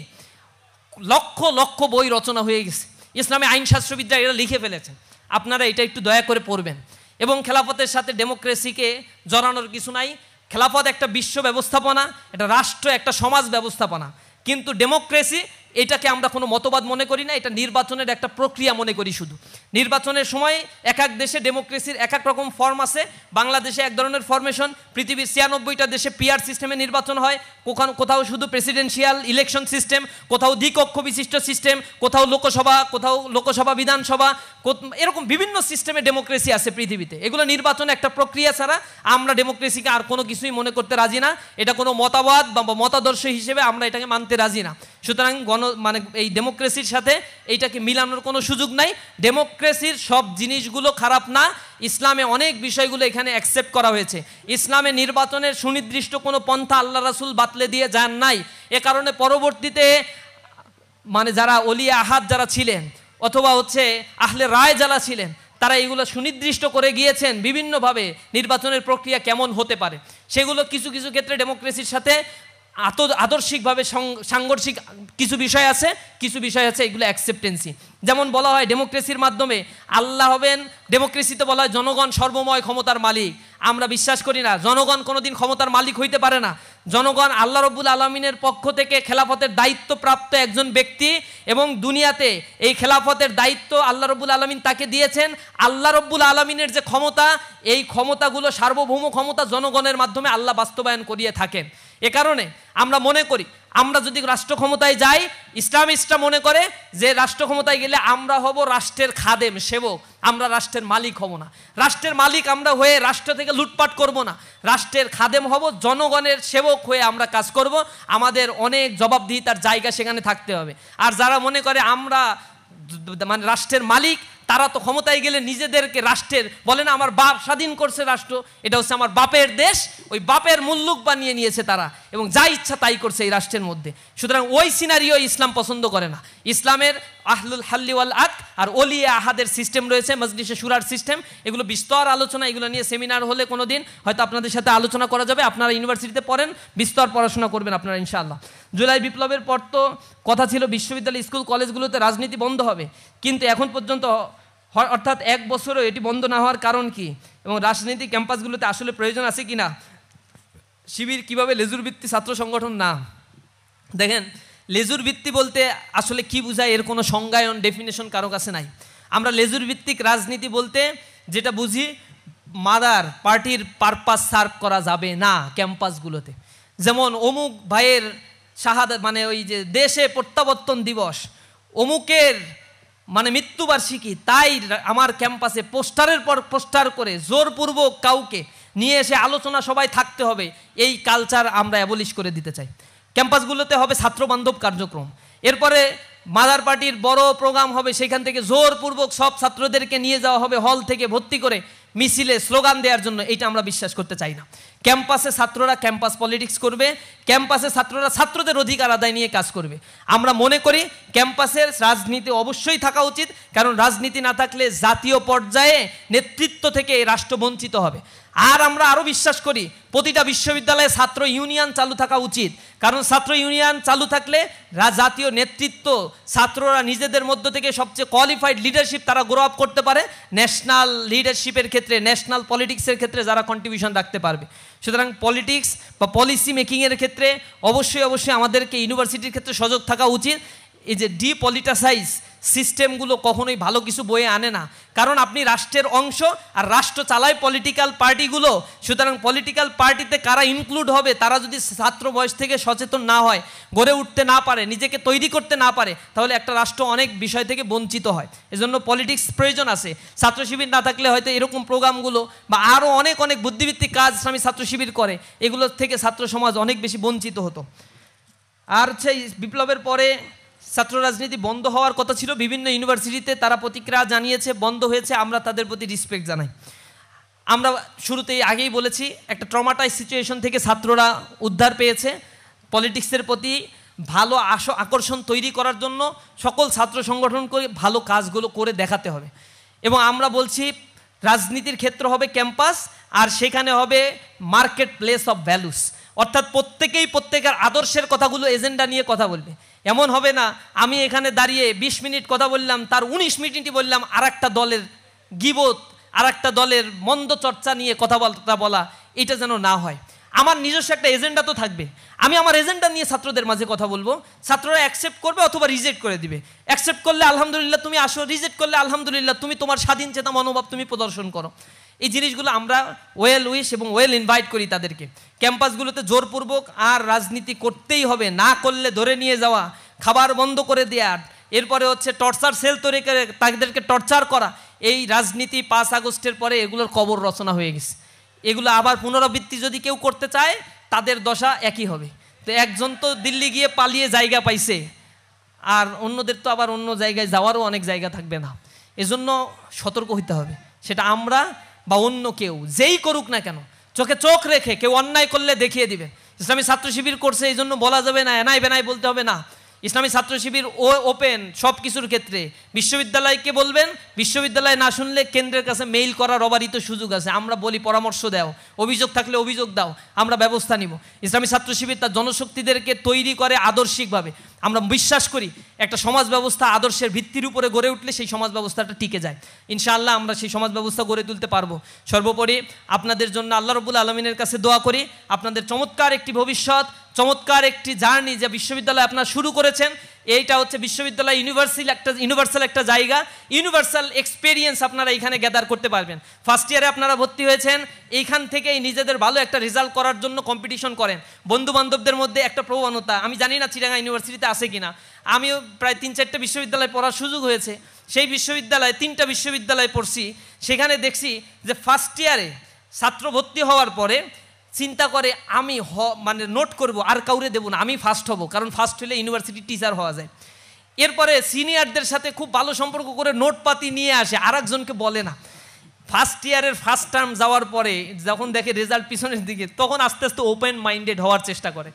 লক্ষ লক্ষ বই রচনা হয়ে গেছে। ইসলামী আইনশাস্ত্রবিদরা এরা লিখে ফেলেছেন, আপনারা এটা একটু দয়া করে পড়বেন। এবং খেলাফতের সাথে ডেমোক্রেসিকে জড়ানোর কিছু নাই। খেলাফত একটা বিশ্ব ব্যবস্থাপনা, একটা রাষ্ট্র, একটা সমাজ ব্যবস্থাপনা, কিন্তু ডেমোক্রেসি এটাকে আমরা কোনো মতবাদ মনে করি না, এটা নির্বাচনের একটা প্রক্রিয়া মনে করি। শুধু নির্বাচনের সময় এক এক দেশে ডেমোক্রেসির এক এক রকম ফর্ম আছে। বাংলাদেশে এক ধরনের ফরমেশন, পৃথিবীর 96টা দেশে পিআর সিস্টেমে নির্বাচন হয়। কোথাও শুধু প্রেসিডেন্সিয়াল ইলেকশন সিস্টেম, কোথাও দ্বিকক্ষ বিশিষ্ট সিস্টেম, কোথাও লোকসভা বিধানসভা, এরকম বিভিন্ন সিস্টেমে ডেমোক্রেসি আছে পৃথিবীতে। এগুলো নির্বাচন একটা প্রক্রিয়া ছাড়া আমরা ডেমোক্রেসিকে আর কোনো কিছুই মনে করতে রাজি না। এটা কোনো মতবাদ বা মতাদর্শ হিসেবে আমরা এটাকে মানতে রাজি না। সুতরাং মানে এই ডেমোক্রেসির সাথে এইটাকে মিলানোর কোনো সুযোগ নাই। ডেমোক্রেসির সব জিনিসগুলো খারাপ না, ইসলামে অনেক বিষয়গুলো এখানে অ্যাকসেপ্ট করা হয়েছে। ইসলামে নির্বাচনের সুনির্দিষ্ট কোনো পন্থা আল্লাহ রাসূল বাতলে দিয়ে যান নাই। এ কারণে পরবর্তীতে মানে যারা ওলিয়া আহাদ যারা ছিলেন অথবা হচ্ছে আহলে রায় যারা ছিলেন, তারা এগুলো সুনির্দিষ্ট করে গিয়েছেন বিভিন্নভাবে নির্বাচনের প্রক্রিয়া কেমন হতে পারে। সেগুলো কিছু কিছু ক্ষেত্রে ডেমোক্রেসির সাথে আদর্শিকভাবে সাংঘর্ষিক কিছু বিষয় আছে, কিছু বিষয় আছে এগুলো অ্যাকসেপ্টেন্সি। যেমন বলা হয় ডেমোক্রেসির মাধ্যমে আল্লাহ হবেন, ডেমোক্রেসিতে বলা হয় জনগণ সর্বময় ক্ষমতার মালিক। আমরা বিশ্বাস করি না, জনগণ কোনোদিন ক্ষমতার মালিক হইতে পারে না। জনগণ আল্লাহ রব্বুল আলমিনের পক্ষ থেকে খেলাফতের দায়িত্বপ্রাপ্ত একজন ব্যক্তি, এবং দুনিয়াতে এই খেলাফতের দায়িত্ব আল্লাহ রব্বুল আলমিন তাকে দিয়েছেন। আল্লাহ রব্বুল আলমিনের যে ক্ষমতা, এই ক্ষমতাগুলো সার্বভৌম ক্ষমতা জনগণের মাধ্যমে আল্লাহ বাস্তবায়ন করিয়ে থাকেন। এ কারণে আমরা মনে করি আমরা যদি রাষ্ট্র ক্ষমতায় যাই, ইসলামিস্টরা মনে করে যে রাষ্ট্র ক্ষমতায় গেলে আমরা হব রাষ্ট্রের খাদেম, সেবক, আমরা রাষ্ট্রের মালিক হব না। রাষ্ট্রের মালিক আমরা হয়ে রাষ্ট্র থেকে লুটপাট করব না, রাষ্ট্রের খাদেম হব, জনগণের সেবক হয়ে আমরা কাজ করব। আমাদের অনেক জবাবদিহিতার জায়গা সেখানে থাকতে হবে। আর যারা মনে করে আমরা মানে রাষ্ট্রের মালিক, তারা তো ক্ষমতায় গেলে নিজেদেরকে রাষ্ট্রের বলে না, আমার বাপ স্বাধীন করছে রাষ্ট্র, এটা হচ্ছে আমার বাপের দেশ, ওই বাপের মুল্লুক বানিয়ে নিয়েছে তারা, এবং যা ইচ্ছা তাই করছে এই রাষ্ট্রের মধ্যে। সুতরাং ওই সিনারিও ইসলাম পছন্দ করে না। ইসলামের আহলুল হাল্লি ওয়াল আকদ আর ওলিয়া আহাদের সিস্টেম রয়েছে, মজলিসে শুরার সিস্টেম, এগুলো বিস্তর আলোচনা, এগুলো নিয়ে সেমিনার হলে কোনো দিন হয়তো আপনাদের সাথে আলোচনা করা যাবে। আপনারা ইউনিভার্সিটিতে পড়েন, বিস্তর পড়াশোনা করবেন আপনারা ইনশাআল্লাহ। জুলাই বিপ্লবের পর তো কথা ছিল বিশ্ববিদ্যালয়, স্কুল, কলেজগুলোতে রাজনীতি বন্ধ হবে, কিন্তু এখন পর্যন্ত অর্থাৎ 1 বছরও এটি বন্ধ না হওয়ার কারণ কি, এবং রাজনীতি ক্যাম্পাসগুলোতে আসলে প্রয়োজন আছে কি না? শিবির কিভাবে লেজুর ভিত্তি ছাত্র সংগঠন না? দেখেন, লেজুর ভিত্তি বলতে আসলে কি বোঝায় এর কোনো সংজ্ঞায়ন, ডেফিনেশন কারো কাছে নাই। আমরা লেজুর ভিত্তিক রাজনীতি বলতে যেটা বুঝি, মাদার পার্টির পারপাস সার্ভ করা যাবে না ক্যাম্পাসগুলোতে। যেমন অমুক ভাইয়ের শাহাদাত, মানে ওই যে দেশে প্রত্যাবর্তন দিবস, অমুকের মানে মৃত্যুবার্ষিকী, তাই আমার ক্যাম্পাসে পোস্টারের পর পোস্টার করে জোরপূর্বক কাউকে নিয়ে এসে আলোচনা সবাই থাকতে হবে, এই কালচার আমরা অ্যাবলিশ করে দিতে চাই। ক্যাম্পাসগুলোতে হবে ছাত্রবান্ধব কার্যক্রম, এরপরে মাদার পার্টির বড় প্রোগ্রাম হবে, সেখান থেকে জোরপূর্বক সব ছাত্রদেরকে নিয়ে যাওয়া হবে হল থেকে ভর্তি করে মিছিলে স্লোগান দেওয়ার জন্য। এইটা আমরা বিশ্বাস করতে চাই না। ক্যাম্পাসে ছাত্ররা ক্যাম্পাস পলিটিক্স করবে, ক্যাম্পাসে ছাত্ররা ছাত্রদের অধিকার আদায় নিয়ে কাজ করবে। আমরা মনে করি ক্যাম্পাসের রাজনীতি অবশ্যই থাকা উচিত, কারণ রাজনীতি না থাকলে জাতীয় পর্যায়ে নেতৃত্ব থেকে এই রাষ্ট্র বঞ্চিত হবে। আর আমরা আরও বিশ্বাস করি প্রতিটা বিশ্ববিদ্যালয়ে ছাত্র ইউনিয়ন চালু থাকা উচিত, কারণ ছাত্র ইউনিয়ন চালু থাকলে জাতীয় নেতৃত্ব, ছাত্ররা নিজেদের মধ্য থেকে সবচেয়ে কোয়ালিফাইড লিডারশিপ তারা গ্রো আপ করতে পারে, ন্যাশনাল লিডারশিপের ক্ষেত্রে, ন্যাশনাল পলিটিক্সের ক্ষেত্রে যারা কন্ট্রিবিউশন রাখতে পারবে। সুতরাং পলিটিক্স বা পলিসি মেকিংয়ের ক্ষেত্রে অবশ্যই অবশ্যই আমাদেরকে ইউনিভার্সিটির ক্ষেত্রে সজাগ থাকা উচিত। এই যে ডিপলিটিসাইজ সিস্টেমগুলো কখনোই ভালো কিছু বয়ে আনে না, কারণ আপনি রাষ্ট্রের অংশ আর রাষ্ট্র চালায় পলিটিক্যাল পার্টিগুলো। সুতরাং পলিটিক্যাল পার্টিতে কারা ইনক্লুড হবে, তারা যদি ছাত্র বয়স থেকে সচেতন না হয়, গড়ে উঠতে না পারে, নিজেকে তৈরি করতে না পারে, তাহলে একটা রাষ্ট্র অনেক বিষয় থেকে বঞ্চিত হয়। এজন্য পলিটিক্স প্রয়োজন আছে। ছাত্র শিবির না থাকলে হয়তো এরকম প্রোগ্রামগুলো বা আরও অনেক অনেক বুদ্ধিভিত্তিক কাজ ইসলামী ছাত্র শিবির করে, এগুলোর থেকে ছাত্র সমাজ অনেক বেশি বঞ্চিত হতো। আর হচ্ছে বিপ্লবের পরে ছাত্র রাজনীতি বন্ধ হওয়ার কথা ছিল, বিভিন্ন ইউনিভার্সিটিতে তারা প্রতিক্রিয়া জানিয়েছে, বন্ধ হয়েছে, আমরা তাদের প্রতি রেসপেক্ট জানাই। আমরা শুরুতেই আগেই বলেছি, একটা ট্রমাটাইজ সিচুয়েশন থেকে ছাত্ররা উদ্ধার পেয়েছে। পলিটিক্সের প্রতি ভালো আকর্ষণ তৈরি করার জন্য সকল ছাত্র সংগঠন করে ভালো কাজগুলো করে দেখাতে হবে। এবং আমরা বলছি রাজনীতির ক্ষেত্র হবে ক্যাম্পাস, আর সেখানে হবে মার্কেট প্লেস অফ ভ্যালুস, অর্থাৎ প্রত্যেকেই প্রত্যেকের আদর্শের কথাগুলো এজেন্ডা নিয়ে কথা বলবে। এমন হবে না আমি এখানে দাঁড়িয়ে 20 মিনিট কথা বললাম, তার 19 মিনিটই বললাম আর একটা দলের গিবত, আর একটা দলের মন্দ চর্চা নিয়ে কথাবার্তা বলা, এটা যেন না হয়। আমার নিজস্ব একটা এজেন্ডা তো থাকবে, আমি আমার এজেন্ডা নিয়ে ছাত্রদের মাঝে কথা বলবো, ছাত্ররা অ্যাকসেপ্ট করবে অথবা রিজেক্ট করে দিবে। অ্যাকসেপ্ট করলে আলহামদুলিল্লাহ তুমি আসো, রিজেক্ট করলে আলহামদুলিল্লাহ তুমি তোমার স্বাধীন চেতা মনোভাব তুমি প্রদর্শন করো। এই জিনিসগুলো আমরা ওয়েল উইশ এবং ওয়েল ইনভাইট করি তাদেরকে। ক্যাম্পাসগুলোতে জোরপূর্বক আর রাজনীতি করতেই হবে, না করলে ধরে নিয়ে যাওয়া, খাবার বন্ধ করে দেওয়া, এরপরে হচ্ছে টর্চার সেল তৈরি করে তাদেরকে টর্চার করা, এই রাজনীতি 5 আগস্টের পরে এগুলোর কবর রচনা হয়ে গেছে। এগুলো আবার পুনরাবৃত্তি যদি কেউ করতে চায় তাদের দশা একই হবে। তো একজন তো দিল্লি গিয়ে পালিয়ে জায়গা পাইছে, আর অন্যদের তো আবার অন্য জায়গায় যাওয়ারও অনেক জায়গা থাকবে না। এজন্য সতর্ক হইতে হবে, সেটা আমরা বা অন্য কেউ যেই করুক না কেন, চোখে চোখ রেখে কেউ অন্যায় করলে দেখিয়ে দিবেন। ইসলামী ছাত্র শিবির করছে এই জন্য বলা যাবে না, এনাই বেনাই বলতে হবে না। ইসলামী ছাত্র শিবির ওপেন সব কিছুর ক্ষেত্রে। বিশ্ববিদ্যালয়কে বলবেন, বিশ্ববিদ্যালয় না শুনলে কেন্দ্রের কাছে মেইল করার অবারিত সুযোগ আছে। আমরা বলি পরামর্শ দাও, অভিযোগ থাকলে অভিযোগ দাও, আমরা ব্যবস্থা নিব। ইসলামী ছাত্র শিবির তার জনশক্তিদেরকে তৈরি করে আদর্শিকভাবে। আমরা বিশ্বাস করি একটা সমাজ ব্যবস্থা আদর্শের ভিত্তির উপরে গড়ে উঠলে সেই সমাজ ব্যবস্থাটা টিকে যায়। ইনশাআল্লাহ আমরা সেই সমাজ ব্যবস্থা গড়ে তুলতে পারবো। সর্বোপরি আপনাদের জন্য আল্লাহ রাব্বুল আলামিনের কাছে দোয়া করি, আপনাদের চমৎকার একটি ভবিষ্যৎ, চমৎকার একটি জার্নি যে বিশ্ববিদ্যালয় আপনারা শুরু করেছেন, এইটা হচ্ছে বিশ্ববিদ্যালয় ইউনিভার্সাল একটা জায়গা, ইউনিভার্সাল এক্সপেরিয়েন্স আপনারা এখানে গ্যাদার করতে পারবেন। ফার্স্ট ইয়ারে আপনারা ভর্তি হয়েছেন, এইখান থেকেই নিজেদের ভালো একটা রেজাল্ট করার জন্য কম্পিটিশন করেন। বন্ধু বান্ধবদের মধ্যে একটা প্রবণতা, আমি জানি না চিটাগাং ইউনিভার্সিটিতে আছে কিনা, আমিও প্রায় 3-4টে বিশ্ববিদ্যালয়ে পড়ার সুযোগ হয়েছে। সেই বিশ্ববিদ্যালয়ে 3টা বিশ্ববিদ্যালয়ে পড়ছি, সেখানে দেখছি যে ফার্স্ট ইয়ারে ছাত্র ভর্তি হওয়ার পরে চিন্তা করে আমি মানে নোট করব, আর কাউরে দেবো না, আমি ফার্স্ট হব, কারণ ফার্স্ট হলে ইউনিভার্সিটি টিচার হওয়া যায়। এরপরে সিনিয়রদের সাথে খুব ভালো সম্পর্ক করে নোটপাতি নিয়ে আসে, আর একজনকে বলে না। ফার্স্ট ইয়ারের ফার্স্ট টার্ম যাওয়ার পরে যখন দেখে রেজাল্ট পিছনের দিকে, তখন আস্তে আস্তে ওপেন মাইন্ডেড হওয়ার চেষ্টা করে।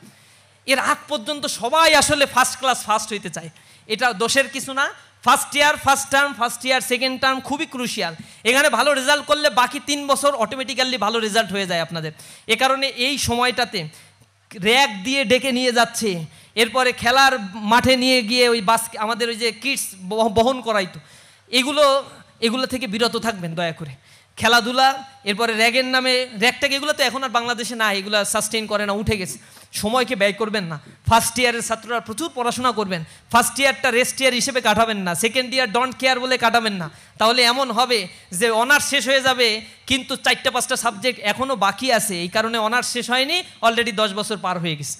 এর আগ পর্যন্ত সবাই আসলে ফার্স্ট ক্লাস ফার্স্ট হইতে চায়, এটা দোষের কিছু না। First year first term, first year second term খুবই ক্রুশিয়াল। এখানে ভালো রেজাল্ট করলে বাকি 3 বছর অটোমেটিক্যালি ভালো রেজাল্ট হয়ে যায় আপনাদের। এ কারণে এই সময়টাতে র্যাক দিয়ে ডেকে নিয়ে যাচ্ছে, এরপরে খেলার মাঠে নিয়ে গিয়ে ওই আমাদের ওই যে কিটস বহন করাইতো, এগুলো থেকে বিরত থাকবেন দয়া করে। খেলাধুলা, এরপরে র্যাগের নামে, র্যাগটাকে এগুলো তো এখন আর বাংলাদেশে না, এগুলো সাস্টেইন করে না, উঠে গেছে। সময়কে ব্যয় করবেন না। ফার্স্ট ইয়ারের ছাত্ররা প্রচুর পড়াশোনা করবেন, ফার্স্ট ইয়ারটা রেস্ট ইয়ার হিসেবে কাটাবেন না, সেকেন্ড ইয়ার ডোন্ট কেয়ার বলে কাটাবেন না। তাহলে এমন হবে যে অনার্স শেষ হয়ে যাবে কিন্তু 4-5টা সাবজেক্ট এখনও বাকি আছে, এই কারণে অনার্স শেষ হয়নি, অলরেডি 10 বছর পার হয়ে গেছে।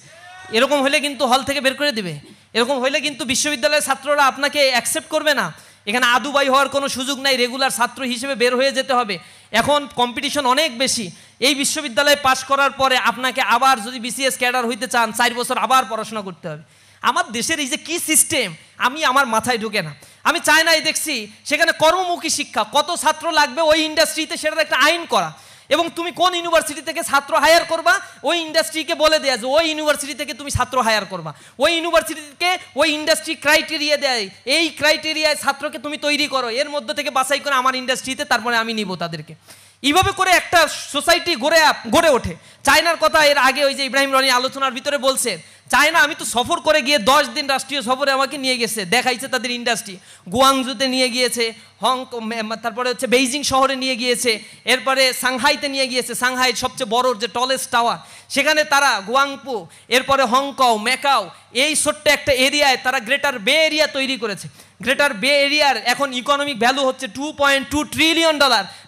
এরকম হলে কিন্তু হল থেকে বের করে দিবে, এরকম হলে কিন্তু বিশ্ববিদ্যালয়ের ছাত্ররা আপনাকে অ্যাকসেপ্ট করবে না। এখানে আদুবাই হওয়ার কোনো সুযোগ নাই, রেগুলার ছাত্র হিসেবে বের হয়ে যেতে হবে। এখন কম্পিটিশন অনেক বেশি। এই বিশ্ববিদ্যালয়ে পাশ করার পরে আপনাকে আবার যদি বিসিএস ক্যাডার হইতে চান 4 বছর আবার পড়াশোনা করতে হবে। আমার দেশের এই যে কী সিস্টেম, আমার মাথায় ঢোকে না। আমি চায়নায় দেখছি সেখানে কর্মমুখী শিক্ষা, কত ছাত্র লাগবে ওই ইন্ডাস্ট্রিতে সেটার একটা আইন করা, এবং তুমি কোন ইউনিভার্সিটি থেকে ছাত্র হায়ার করবা ওই ইন্ডাস্ট্রিকে বলে দেয়া যে ওই ইউনিভার্সিটি থেকে তুমি ছাত্র হায়ার করবা, ওই ইউনিভার্সিটিকে ওই ইন্ডাস্ট্রি ক্রাইটেরিয়া দেয়, এই ক্রাইটেরিয়ায় ছাত্রকে তুমি তৈরি করো, এর মধ্যে থেকে বাছাই করে আমার ইন্ডাস্ট্রিতে, তারপরে আমি নিব তাদেরকে। এইভাবে করে একটা সোসাইটি গড়ে ওঠে। চায়নার কথা এর আগে ওই যে ইব্রাহিম রনি আলোচনার ভিতরে বলছে, চায়না আমি তো সফর করে গিয়ে 10 দিন রাষ্ট্রীয় সফরে আমাকে নিয়ে গেছে, দেখাইছে তাদের ইন্ডাস্ট্রি। গুয়াংজুতে নিয়ে গিয়েছে, তারপরে হচ্ছে বেইজিং শহরে নিয়ে গিয়েছে, এরপরে সাংহাইতে নিয়ে গিয়েছে, সাংহাইয়ের সবচেয়ে বড় যে টলেস্ট টাওয়ার, সেখানে তারা গুয়াংপু, এরপরে হংকং, ম্যাকাও, এই ছোট্ট একটা এরিয়ায় তারা গ্রেটার বে এরিয়া তৈরি করেছে। গ্রেটার বে এরিয়ার এখন ইকোনমিক ভ্যালু হচ্ছে $2.2 ট্রিলিয়ন।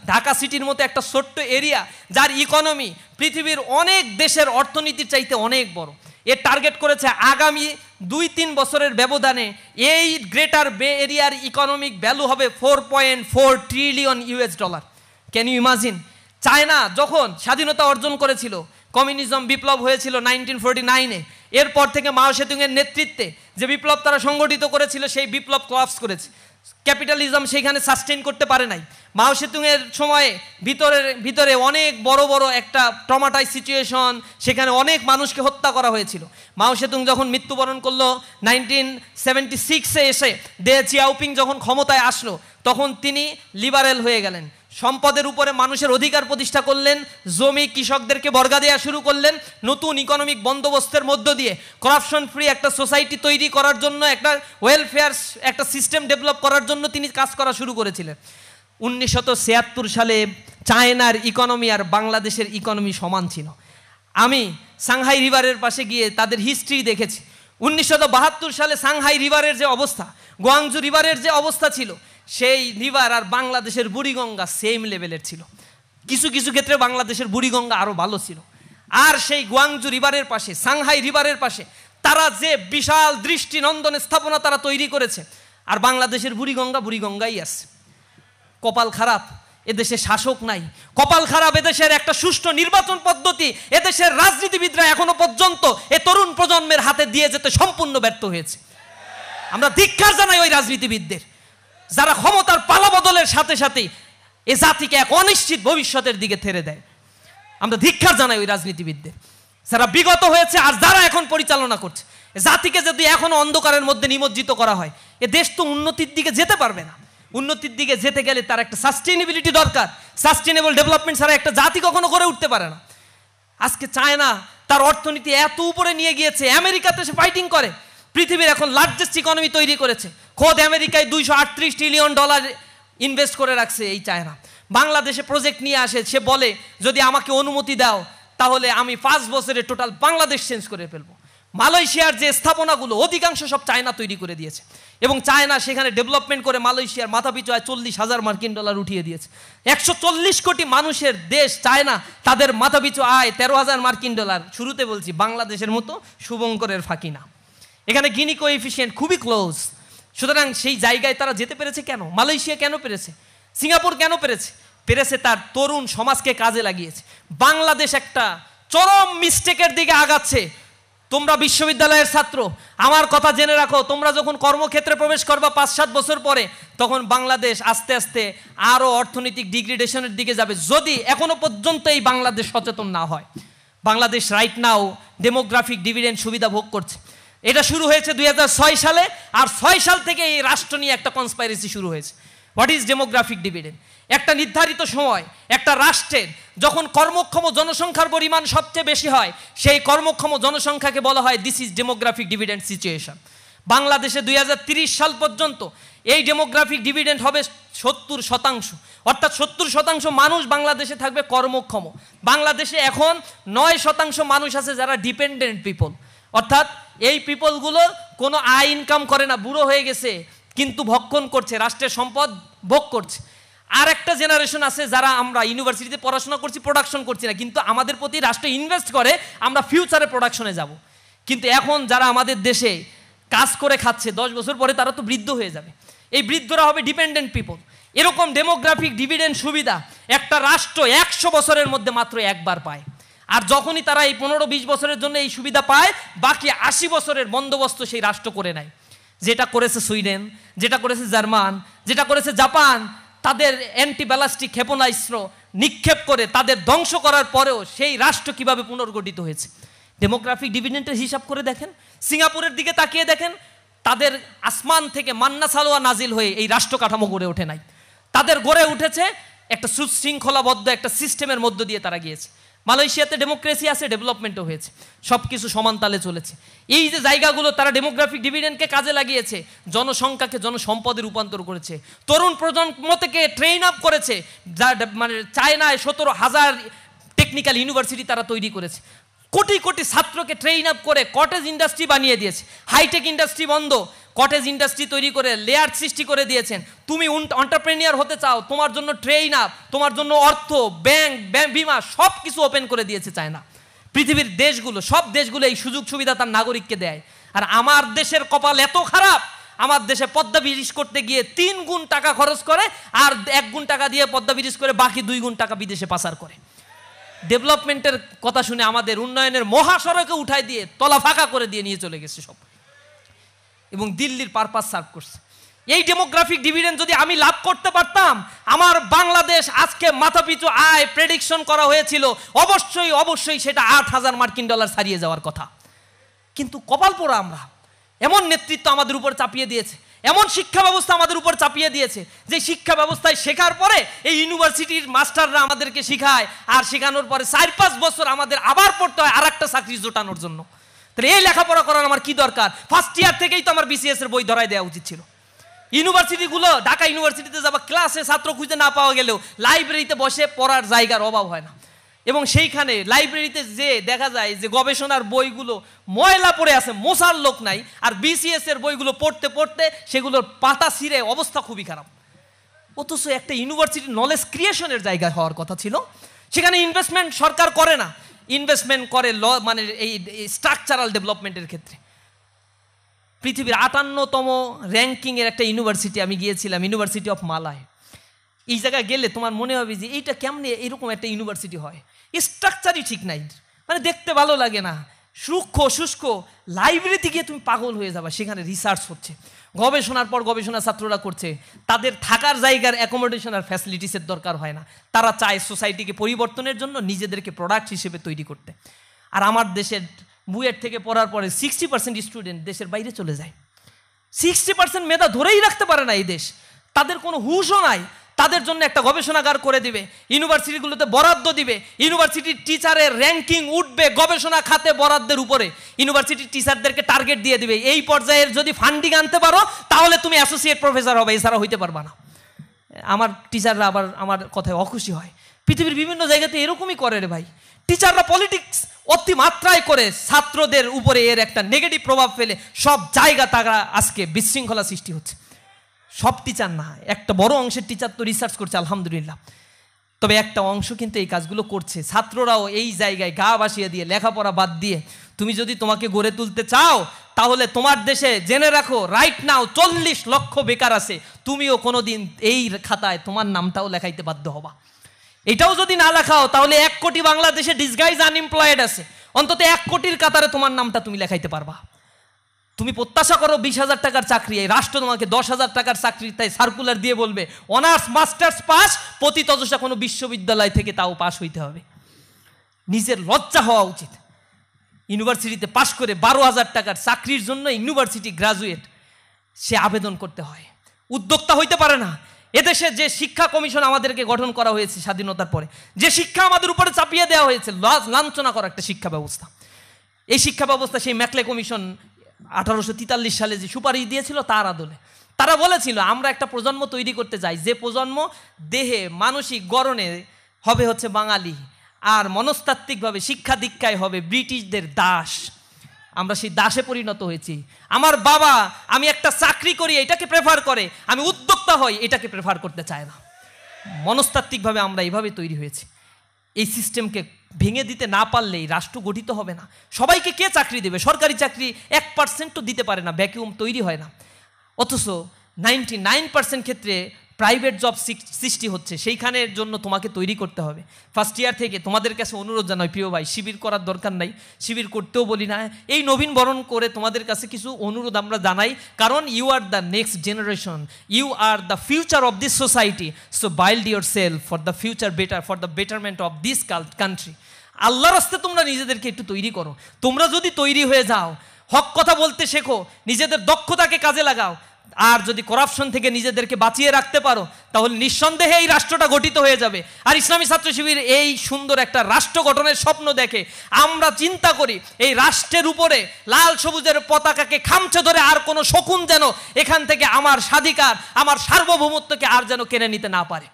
ঢাকা সিটির মতো একটা ছোট্ট এরিয়া যার ইকোনমি পৃথিবীর অনেক দেশের অর্থনীতির চাইতে অনেক বড়। এর টার্গেট করেছে আগামী 2-3 বছরের ব্যবধানে এই গ্রেটার বে এরিয়ার ইকোনমিক ভ্যালু হবে $4.4 trillion. Can you imagine? China যখন স্বাধীনতা অর্জন করেছিল, কমিউনিজম বিপ্লব হয়েছিল 1949-এ, এরপর থেকে মাও সেতুংয়ের নেতৃত্বে যে বিপ্লব তারা সংগঠিত করেছিল, সেই বিপ্লব কোলাপস করেছে। ক্যাপিটালিজম সেইখানে সাস্টেইন করতে পারে নাই। মাও সেতুংয়ের সময়ে ভিতরে অনেক বড় একটা ট্রমাটাইজ সিচুয়েশন, সেখানে অনেক মানুষকে হত্যা করা হয়েছিল। মাও সেতুং যখন মৃত্যুবরণ করলো 1976-এ এসে দে চিয়াওপিং যখন ক্ষমতায় আসলো, তখন তিনি লিবারেল হয়ে গেলেন, সম্পদের উপরে মানুষের অধিকার প্রতিষ্ঠা করলেন, জমি কৃষকদেরকে বর্গা দেওয়া শুরু করলেন, নতুন ইকোনমিক বন্দোবস্তের মধ্য দিয়ে করাপশন ফ্রি একটা সোসাইটি তৈরি করার জন্য, একটা ওয়েলফেয়ার একটা সিস্টেম ডেভেলপ করার জন্য তিনি কাজ করা শুরু করেছিলেন। 1976 সালে চায়নার ইকোনমি আর বাংলাদেশের ইকোনমি সমান ছিল। আমি সাংহাই রিভারের পাশে গিয়ে তাদের হিস্ট্রি দেখেছি। 1972 সালে সাংহাই রিভারের যে অবস্থা, গুয়াংজু রিভারের যে অবস্থা ছিল, সেই রিভার আর বাংলাদেশের বুড়িগঙ্গা সেম লেভেলের ছিল। কিছু কিছু ক্ষেত্রে বাংলাদেশের বুড়িগঙ্গা আরও ভালো ছিল। আর সেই গুয়াংজু রিভারের পাশে, সাংহাই রিভারের পাশে তারা যে বিশাল দৃষ্টিনন্দন স্থাপনা তারা তৈরি করেছে, আর বাংলাদেশের বুড়িগঙ্গাই আছে। কপাল খারাপ, এদেশে শাসক নাই, কপাল খারাপ এদেশের একটা সুষ্ঠু নির্বাচন পদ্ধতি এদেশের রাজনীতিবিদরা এখনো পর্যন্ত এ তরুণ প্রজন্মের হাতে দিয়ে যেতে সম্পূর্ণ ব্যর্থ হয়েছে। আমরা ধিক্কার জানাই ওই রাজনীতিবিদদের যারা ক্ষমতার পালাবদলের সাথে সাথে এ জাতিকে এক অনিশ্চিত ভবিষ্যতের দিকে ঠেলে দেয়। আমরা ধিক্কার জানাই ওই রাজনীতিবিদদের যারা বিগত হয়েছে আর যারা এখন পরিচালনা করছে। জাতিকে যদি এখনো অন্ধকারের মধ্যে নিমজ্জিত করা হয়, এ দেশ তো উন্নতির দিকে যেতে পারবে না। উন্নতির দিকে যেতে গেলে তার একটা সাস্টেইনেবিলিটি দরকার। সাস্টেইনেবল ডেভেলপমেন্ট ছাড়া একটা জাতি কখনো গড়ে উঠতে পারে না। আজকে চায়না তার অর্থনীতি এত উপরে নিয়ে গিয়েছে, আমেরিকাতে সে ফাইটিং করে, পৃথিবীর এখন লার্জেস্ট ইকোনমি তৈরি করেছে। খোদ আমেরিকায় $238 ট্রিলিয়ন ইনভেস্ট করে রাখছে এই চায়না। বাংলাদেশে প্রজেক্ট নিয়ে আসে, সে বলে যদি আমাকে অনুমতি দাও তাহলে আমি 5 বছরে টোটাল বাংলাদেশ চেঞ্জ করে ফেলবো। মালয়েশিয়ার যে স্থাপনাগুলো অধিকাংশ সব চায়না তৈরি করে দিয়েছে এবং চায়না সেখানে ডেভেলপমেন্ট করে মালয়েশিয়ার মাথাপিছু আয় $40,000 উঠিয়ে দিয়েছে। 140 কোটি মানুষের দেশ চায়না, তাদের মাথাপিছু আয় $13,000। শুরুতে বলছি বাংলাদেশের মতো শুভঙ্করের ফাঁকি না, এখানে গিনি কোএফিসিয়েন্ট খুবই ক্লোজ। সুতরাং সেই জায়গায় তারা যেতে পেরেছে কেন? মালয়েশিয়া কেন পেরেছে? সিঙ্গাপুর কেন পেরেছে? পেরেছে তার তরুণ সমাজকে কাজে লাগিয়েছে। বাংলাদেশ একটা চরম মিস্টেকের দিকে আগাচ্ছে। তোমরা বিশ্ববিদ্যালয়ের ছাত্র, আমার কথা জেনে রাখো, তোমরা যখন কর্মক্ষেত্রে প্রবেশ করবা 5-7 বছর পরে, তখন বাংলাদেশ আস্তে আস্তে আরও অর্থনৈতিক ডিগ্রেডেশনের দিকে যাবে যদি এখনো পর্যন্ত এই বাংলাদেশ সচেতন না হয়। Bangladesh right now demographic dividend সুবিধা ভোগ করছে। এটা শুরু হয়েছে 2006 সালে, আর 6 সাল থেকে এই রাষ্ট্র নিয়ে একটা কনস্পাইরেসি শুরু হয়েছে। What is demographic dividend? একটা নির্ধারিত সময় একটা রাষ্ট্রের যখন কর্মক্ষম জনসংখ্যার পরিমাণ সবচেয়ে বেশি হয়, সেই কর্মক্ষম জনসংখ্যাকে বলা হয় this is demographic dividend situation. বাংলাদেশে 2030 সাল পর্যন্ত এই ডেমোগ্রাফিক ডিভিডেন্ড হবে 70%, অর্থাৎ 70% মানুষ বাংলাদেশে থাকবে কর্মক্ষম। বাংলাদেশে এখন 9% মানুষ আছে যারা ডিপেন্ডেন্ট পিপল, অর্থাৎ এই পিপলগুলো কোনো আয় ইনকাম করে না, বুড়ো হয়ে গেছে কিন্তু ভক্ষণ করছে, রাষ্ট্রের সম্পদ ভোগ করছে। আর একটা জেনারেশন আছে যারা আমরা ইউনিভার্সিটিতে পড়াশোনা করছি, প্রোডাকশন করছি না, কিন্তু আমাদের প্রতি রাষ্ট্র ইনভেস্ট করে আমরা ফিউচারে প্রোডাকশনে যাব। কিন্তু এখন যারা আমাদের দেশে কাজ করে খাচ্ছে 10 বছর পরে তারা তো বৃদ্ধ হয়ে যাবে, এই বৃদ্ধরা হবে ডিপেন্ডেন্ট পিপল। এরকম ডেমোগ্রাফিক ডিভিডেন্ড সুবিধা একটা রাষ্ট্র 100 বছরের মধ্যে মাত্র একবার পায়। আর যখনই তারা এই 15-20 বছরের জন্য এই সুবিধা পায়, বাকি 80 বছরের বন্দোবস্ত সেই রাষ্ট্র করে নেয়। যেটা করেছে সুইডেন, যেটা করেছে জার্মান, যেটা করেছে জাপান, তাদের অ্যান্টি ব্যালাস্টিক ক্ষেপণাস্ত্র নিক্ষেপ করে তাদের ধ্বংস করার পরেও সেই রাষ্ট্র কিভাবে পুনর্গঠিত হয়েছে। ডেমোগ্রাফিক ডিভিডেন্ডের হিসাব করে দেখেন, সিঙ্গাপুরের দিকে তাকিয়ে দেখেন, তাদের আসমান থেকে মান্না সালোয়া নাজিল হয়ে এই রাষ্ট্র কাঠামো গড়ে ওঠে নাই, তাদের গড়ে উঠেছে একটা সুশৃঙ্খলাবদ্ধ একটা সিস্টেমের মধ্য দিয়ে তারা গিয়েছে। মালয়েশিয়াতে ডেমোক্রেসি আছে, ডেভেলপমেন্টও হয়েছে, সব কিছু সমান তালে চলেছে। এই যে জায়গাগুলো তারা ডেমোগ্রাফিক ডিভিডেন্ডকে কাজে লাগিয়েছে, জনসংখ্যাকে জনসম্পদে রূপান্তর করেছে, তরুণ প্রজন্ম থেকে ট্রেন আপ করেছে। মানে চায়নায় 17,000 টেকনিক্যাল ইউনিভার্সিটি তারা তৈরি করেছে, কোটি কোটি ছাত্রকে ট্রেন আপ করে কটেজ ইন্ডাস্ট্রি বানিয়ে দিয়েছে। হাইটেক ইন্ডাস্ট্রি বন্ধ, কটেজ ইন্ডাস্ট্রি তৈরি করে লেয়ার সৃষ্টি করে দিয়েছেন। তুমি এন্টারপ্রেনিয়ার হতে চাও, তোমার জন্য ট্রেন আপ, তোমার জন্য অর্থ, ব্যাংক, বিমা সব কিছু ওপেন করে দিয়েছে চায়না। পৃথিবীর দেশগুলো, সব দেশগুলো এই সুযোগ সুবিধা তার নাগরিককে দেয়। আর আমার দেশের কপাল এত খারাপ, আমার দেশে পদ্মা ব্রিজ করতে গিয়ে 3 গুণ টাকা খরচ করে, আর 1 গুণ টাকা দিয়ে পদ্মা ব্রিজ করে বাকি 2 গুণ টাকা বিদেশে পাচার করে। ডেভেলপমেন্টের কথা শুনে আমাদের উন্নয়নের মহাসড়কে উঠাই দিয়ে তলা ফাঁকা করে দিয়ে নিয়ে চলে গেছে সব, এবং দিল্লির পারপাস সার্ভ করছে। এই ডেমোগ্রাফিক ডিভিডেন্ড যদি আমি লাভ করতে পারতাম, আমার বাংলাদেশ আজকে মাথাপিছু আয় প্রেডিকশন করা হয়েছিল অবশ্যই অবশ্যই সেটা $8,000 ছাড়িয়ে যাওয়ার কথা। কিন্তু কপাল পোড়া আমরা, এমন নেতৃত্ব আমাদের উপর চাপিয়ে দিয়েছে, এমন শিক্ষা ব্যবস্থা আমাদের উপর চাপিয়ে দিয়েছে যে শিক্ষা ব্যবস্থায় শেখার পরে এই ইউনিভার্সিটির মাস্টাররা আমাদেরকে শিখায়, আর শেখানোর পরে 4-5 বছর আমাদের আবার পড়তে হয় আর একটা চাকরি জোটানোর জন্য। তাহলে এই লেখাপড়া করার আমার কি দরকার? ফার্স্ট ইয়ার থেকেই তো আমার BCS এর বই ধরাই দেওয়া উচিত ছিল। ইউনিভার্সিটিগুলো, ঢাকা ইউনিভার্সিটিতে যাবা, ক্লাসে ছাত্র খুঁজে না পাওয়া গেলেও লাইব্রেরিতে বসে পড়ার জায়গার অভাব হয় না, এবং সেইখানে লাইব্রেরিতে যে দেখা যায় যে গবেষণার বইগুলো ময়লা পড়ে আছে, মোছার লোক নাই, আর BCS এর বইগুলো পড়তে পড়তে সেগুলোর পাতা ছিঁড়ে অবস্থা খুবই খারাপ। অথচ একটা ইউনিভার্সিটি নলেজ ক্রিয়েশনের জায়গা হওয়ার কথা ছিল, সেখানে ইনভেস্টমেন্ট সরকার করে না, ইনভেস্টমেন্ট করে মানে এই স্ট্রাকচারাল ডেভেলপমেন্টের ক্ষেত্রে। পৃথিবীর 58তম র্যাঙ্কিংয়ের একটা ইউনিভার্সিটি আমি গিয়েছিলাম, ইউনিভার্সিটি অফ মালয়। এই জায়গায় গেলে তোমার মনে হবে যে এইটা কেমনে এরকম একটা ইউনিভার্সিটি হয়, স্ট্রাকচারই ঠিক নাই, মানে দেখতে ভালো লাগে না, সূক্ষ্ম শুষ্ক। লাইব্রেরিতে গিয়ে তুমি পাগল হয়ে যাবা, সেখানে রিসার্চ হচ্ছে, গবেষণার পর গবেষণা ছাত্ররা করছে, তাদের থাকার জায়গার অ্যাকোমোডেশন আর ফ্যাসিলিটিসের দরকার হয় না, তারা চায় সোসাইটিকে পরিবর্তনের জন্য নিজেদেরকে প্রোডাক্ট হিসেবে তৈরি করতে। আর আমার দেশের বুয়েট থেকে পড়ার পরে 60% স্টুডেন্ট দেশের বাইরে চলে যায়। 60% মেধা ধরেই রাখতে পারে না এই দেশ, তাদের কোনো হুঁশও নাই। তাদের জন্য একটা গবেষণাগার করে দিবে, ইউনিভার্সিটিগুলোতে বরাদ্দ দিবে, ইউনিভার্সিটির টিচারের র্যাঙ্কিং উঠবে গবেষণা খাতে বরাদ্দের উপরে, ইউনিভার্সিটির টিচারদেরকে টার্গেট দিয়ে দিবে, এই পর্যায়ের যদি ফান্ডিং আনতে পারো তাহলে তুমি অ্যাসোসিয়েট প্রফেসর হবে, এছাড়া হইতে পারবা না। আমার টিচাররা আবার আমার কথায় অখুশি হয়। পৃথিবীর বিভিন্ন জায়গাতে এরকমই করে রে ভাই, টিচাররা পলিটিক্স অতিমাত্রায় করে ছাত্রদের উপরে এর একটা নেগেটিভ প্রভাব ফেলে সব জায়গা তারা আজকে বিশৃঙ্খলা সৃষ্টি হচ্ছে। সব টিচার না, একটা বড় অংশের টিচার তো রিসার্চ করছে আলহামদুলিল্লাহ, তবে একটা অংশ কিন্তু এই কাজগুলো করছে। ছাত্ররাও এই জায়গায় গা ভাসিয়ে দিয়ে লেখাপড়া বাদ দিয়ে তুমি যদি তোমাকে গড়ে তুলতে চাও তাহলে তোমার দেশে জেনে রাখো রাইট নাও 40 লক্ষ বেকার আছে, তুমিও কোনোদিন এই খাতায় তোমার নামটাও লেখাইতে বাধ্য হবা। এটাও যদি না লেখাও তাহলে 1 কোটি বাংলাদেশে ডিসগাইজ আনএমপ্লয়েড আছে, অন্তত 1 কোটির কাতারে তোমার নামটা তুমি লেখাইতে পারবা। তুমি প্রত্যাশা করো 20,000 টাকার চাকরি, এই রাষ্ট্র তোমাকে 10,000 টাকার চাকরি তাই সার্কুলার দিয়ে বলবে অনার্স মাস্টার্স পাস, প্রতি তজসা কোনো বিশ্ববিদ্যালয় থেকে তাও পাস হইতে হবে। নিজের লজ্জা হওয়া উচিত। ইউনিভার্সিটিতে পাশ করে 12,000 টাকার চাকরির জন্য ইউনিভার্সিটি গ্রাজুয়েট সে আবেদন করতে হয়, উদ্যোক্তা হইতে পারে না। এদেশে যে শিক্ষা কমিশন আমাদেরকে গঠন করা হয়েছে স্বাধীনতার পরে, যে শিক্ষা আমাদের উপরে চাপিয়ে দেওয়া হয়েছে, লাঞ্ছনা করা একটা শিক্ষা ব্যবস্থা। এই শিক্ষা ব্যবস্থা সেই ম্যাকলে কমিশন 1843 সালে যে সুপারিশ দিয়েছিল তার আদলে তারা বলেছিল আমরা একটা প্রজন্ম তৈরি করতে চাই, যে প্রজন্ম দেহে মানসিক গড়নে হবে হচ্ছে বাঙালি, আর মনস্তাত্ত্বিকভাবে শিক্ষা দীক্ষায় হবে ব্রিটিশদের দাস। আমরা সেই দাসে পরিণত হয়েছি। আমার বাবা আমি একটা চাকরি করি এটাকে প্রেফার করে, আমি উদ্যোক্তা হই এটাকে প্রেফার করতে চায় না। মনস্তাত্ত্বিকভাবে আমরা এইভাবে তৈরি হয়েছি। এই সিস্টেমকে ভেঙে দিতে না পারলেই রাষ্ট্র গঠিত হবে না। সবাইকে কে চাকরি দেবে? সরকারি চাকরি 1% দিতে পারে না, ভ্যাকুয়াম তৈরি হয় না। অথচ 99% ক্ষেত্রে প্রাইভেট জব সৃষ্টি হচ্ছে, সেইখানের জন্য তোমাকে তৈরি করতে হবে। ফার্স্ট ইয়ার থেকে তোমাদের কাছে অনুরোধ জানাই প্রিয় ভাই, শিবির করার দরকার নাই, শিবির করতেও বলি না, এই নবীন বরণ করে তোমাদের কাছে কিছু অনুরোধ আমরা জানাই, কারণ you are the next generation, you are the future of this society, so build yourself for the future better, for the betterment of this country. আল্লাহর রাস্তায় তোমরা নিজেদেরকে একটু তৈরি করো। তোমরা যদি তৈরি হয়ে যাও, হক কথা বলতে শেখো, নিজেদের দক্ষতাকে কাজে লাগাও, আর যদি করাপশন থেকে নিজেদেরকে বাঁচিয়ে রাখতে পারো তাহলে নিঃসন্দেহে এই রাষ্ট্রটা গঠিত হয়ে যাবে। আর ইসলামী ছাত্র শিবির এই সুন্দর একটা রাষ্ট্র গঠনের স্বপ্ন দেখে। আমরা চিন্তা করি এই রাষ্ট্রের উপরে লাল সবুজের পতাকাকে খামচে ধরে আর কোনো শকুন যেন এখান থেকে আমার স্বাধিকার, আমার সার্বভৌমত্বকে আর যেন কেড়ে নিতে না পারে।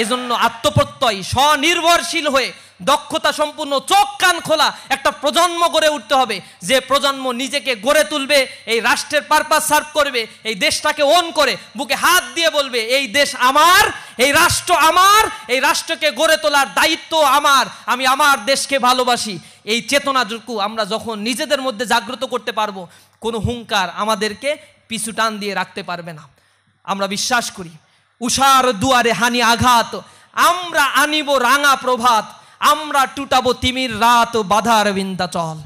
এজন্য আত্মপ্রত্যয়, স্বনির্ভরশীল হয়ে দক্ষতা সম্পূর্ণ চোখ কান খোলা একটা প্রজন্ম গড়ে উঠতে হবে, যে প্রজন্ম নিজেকে গড়ে তুলবে, এই রাষ্ট্রের পারপাস সার্ভ করবে, এই দেশটাকে ওন করে বুকে হাত দিয়ে বলবে এই দেশ আমার, এই রাষ্ট্র আমার, এই রাষ্ট্রকে গড়ে তোলার দায়িত্ব আমার, আমি আমার দেশকে ভালোবাসি। এই চেতনাটুকু আমরা যখন নিজেদের মধ্যে জাগ্রত করতে পারবো, কোনো হুঙ্কার আমাদেরকে পিছু টান দিয়ে রাখতে পারবে না। আমরা বিশ্বাস করি উষার দুয়ারে হানি আঘাত, আমরা আনিব রাঙা প্রভাত, আমরা টুটাবো তিমির রাত বাধার বিন্ধ্যাচল।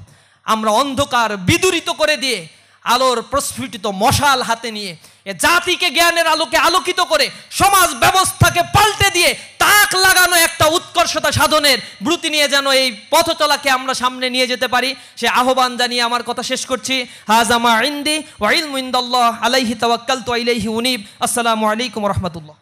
আমরা অন্ধকার বিদূরিত করে দিয়ে আলোর প্রস্ফুটিত মশাল হাতে নিয়ে এ জাতিকে জ্ঞানের আলোকে আলোকিত করে সমাজ ব্যবস্থাকে পাল্টে দিয়ে তাক লাগানো একটা উৎকর্ষতা সাধনের ব্রুতি নিয়ে যেন এই পথ চলাকে আমরা সামনে নিয়ে যেতে পারি, সে আহ্বান জানিয়ে আমার কথা শেষ করছি। হাজা মা ইনদি ওয়া ইলমু ইনদাল্লাহ আলাইহি তাওয়াক্কালতু ওয়া ইলাইহি উনীব। আসসালামু আলাইকুম ওয়া রাহমাতুল্লাহ।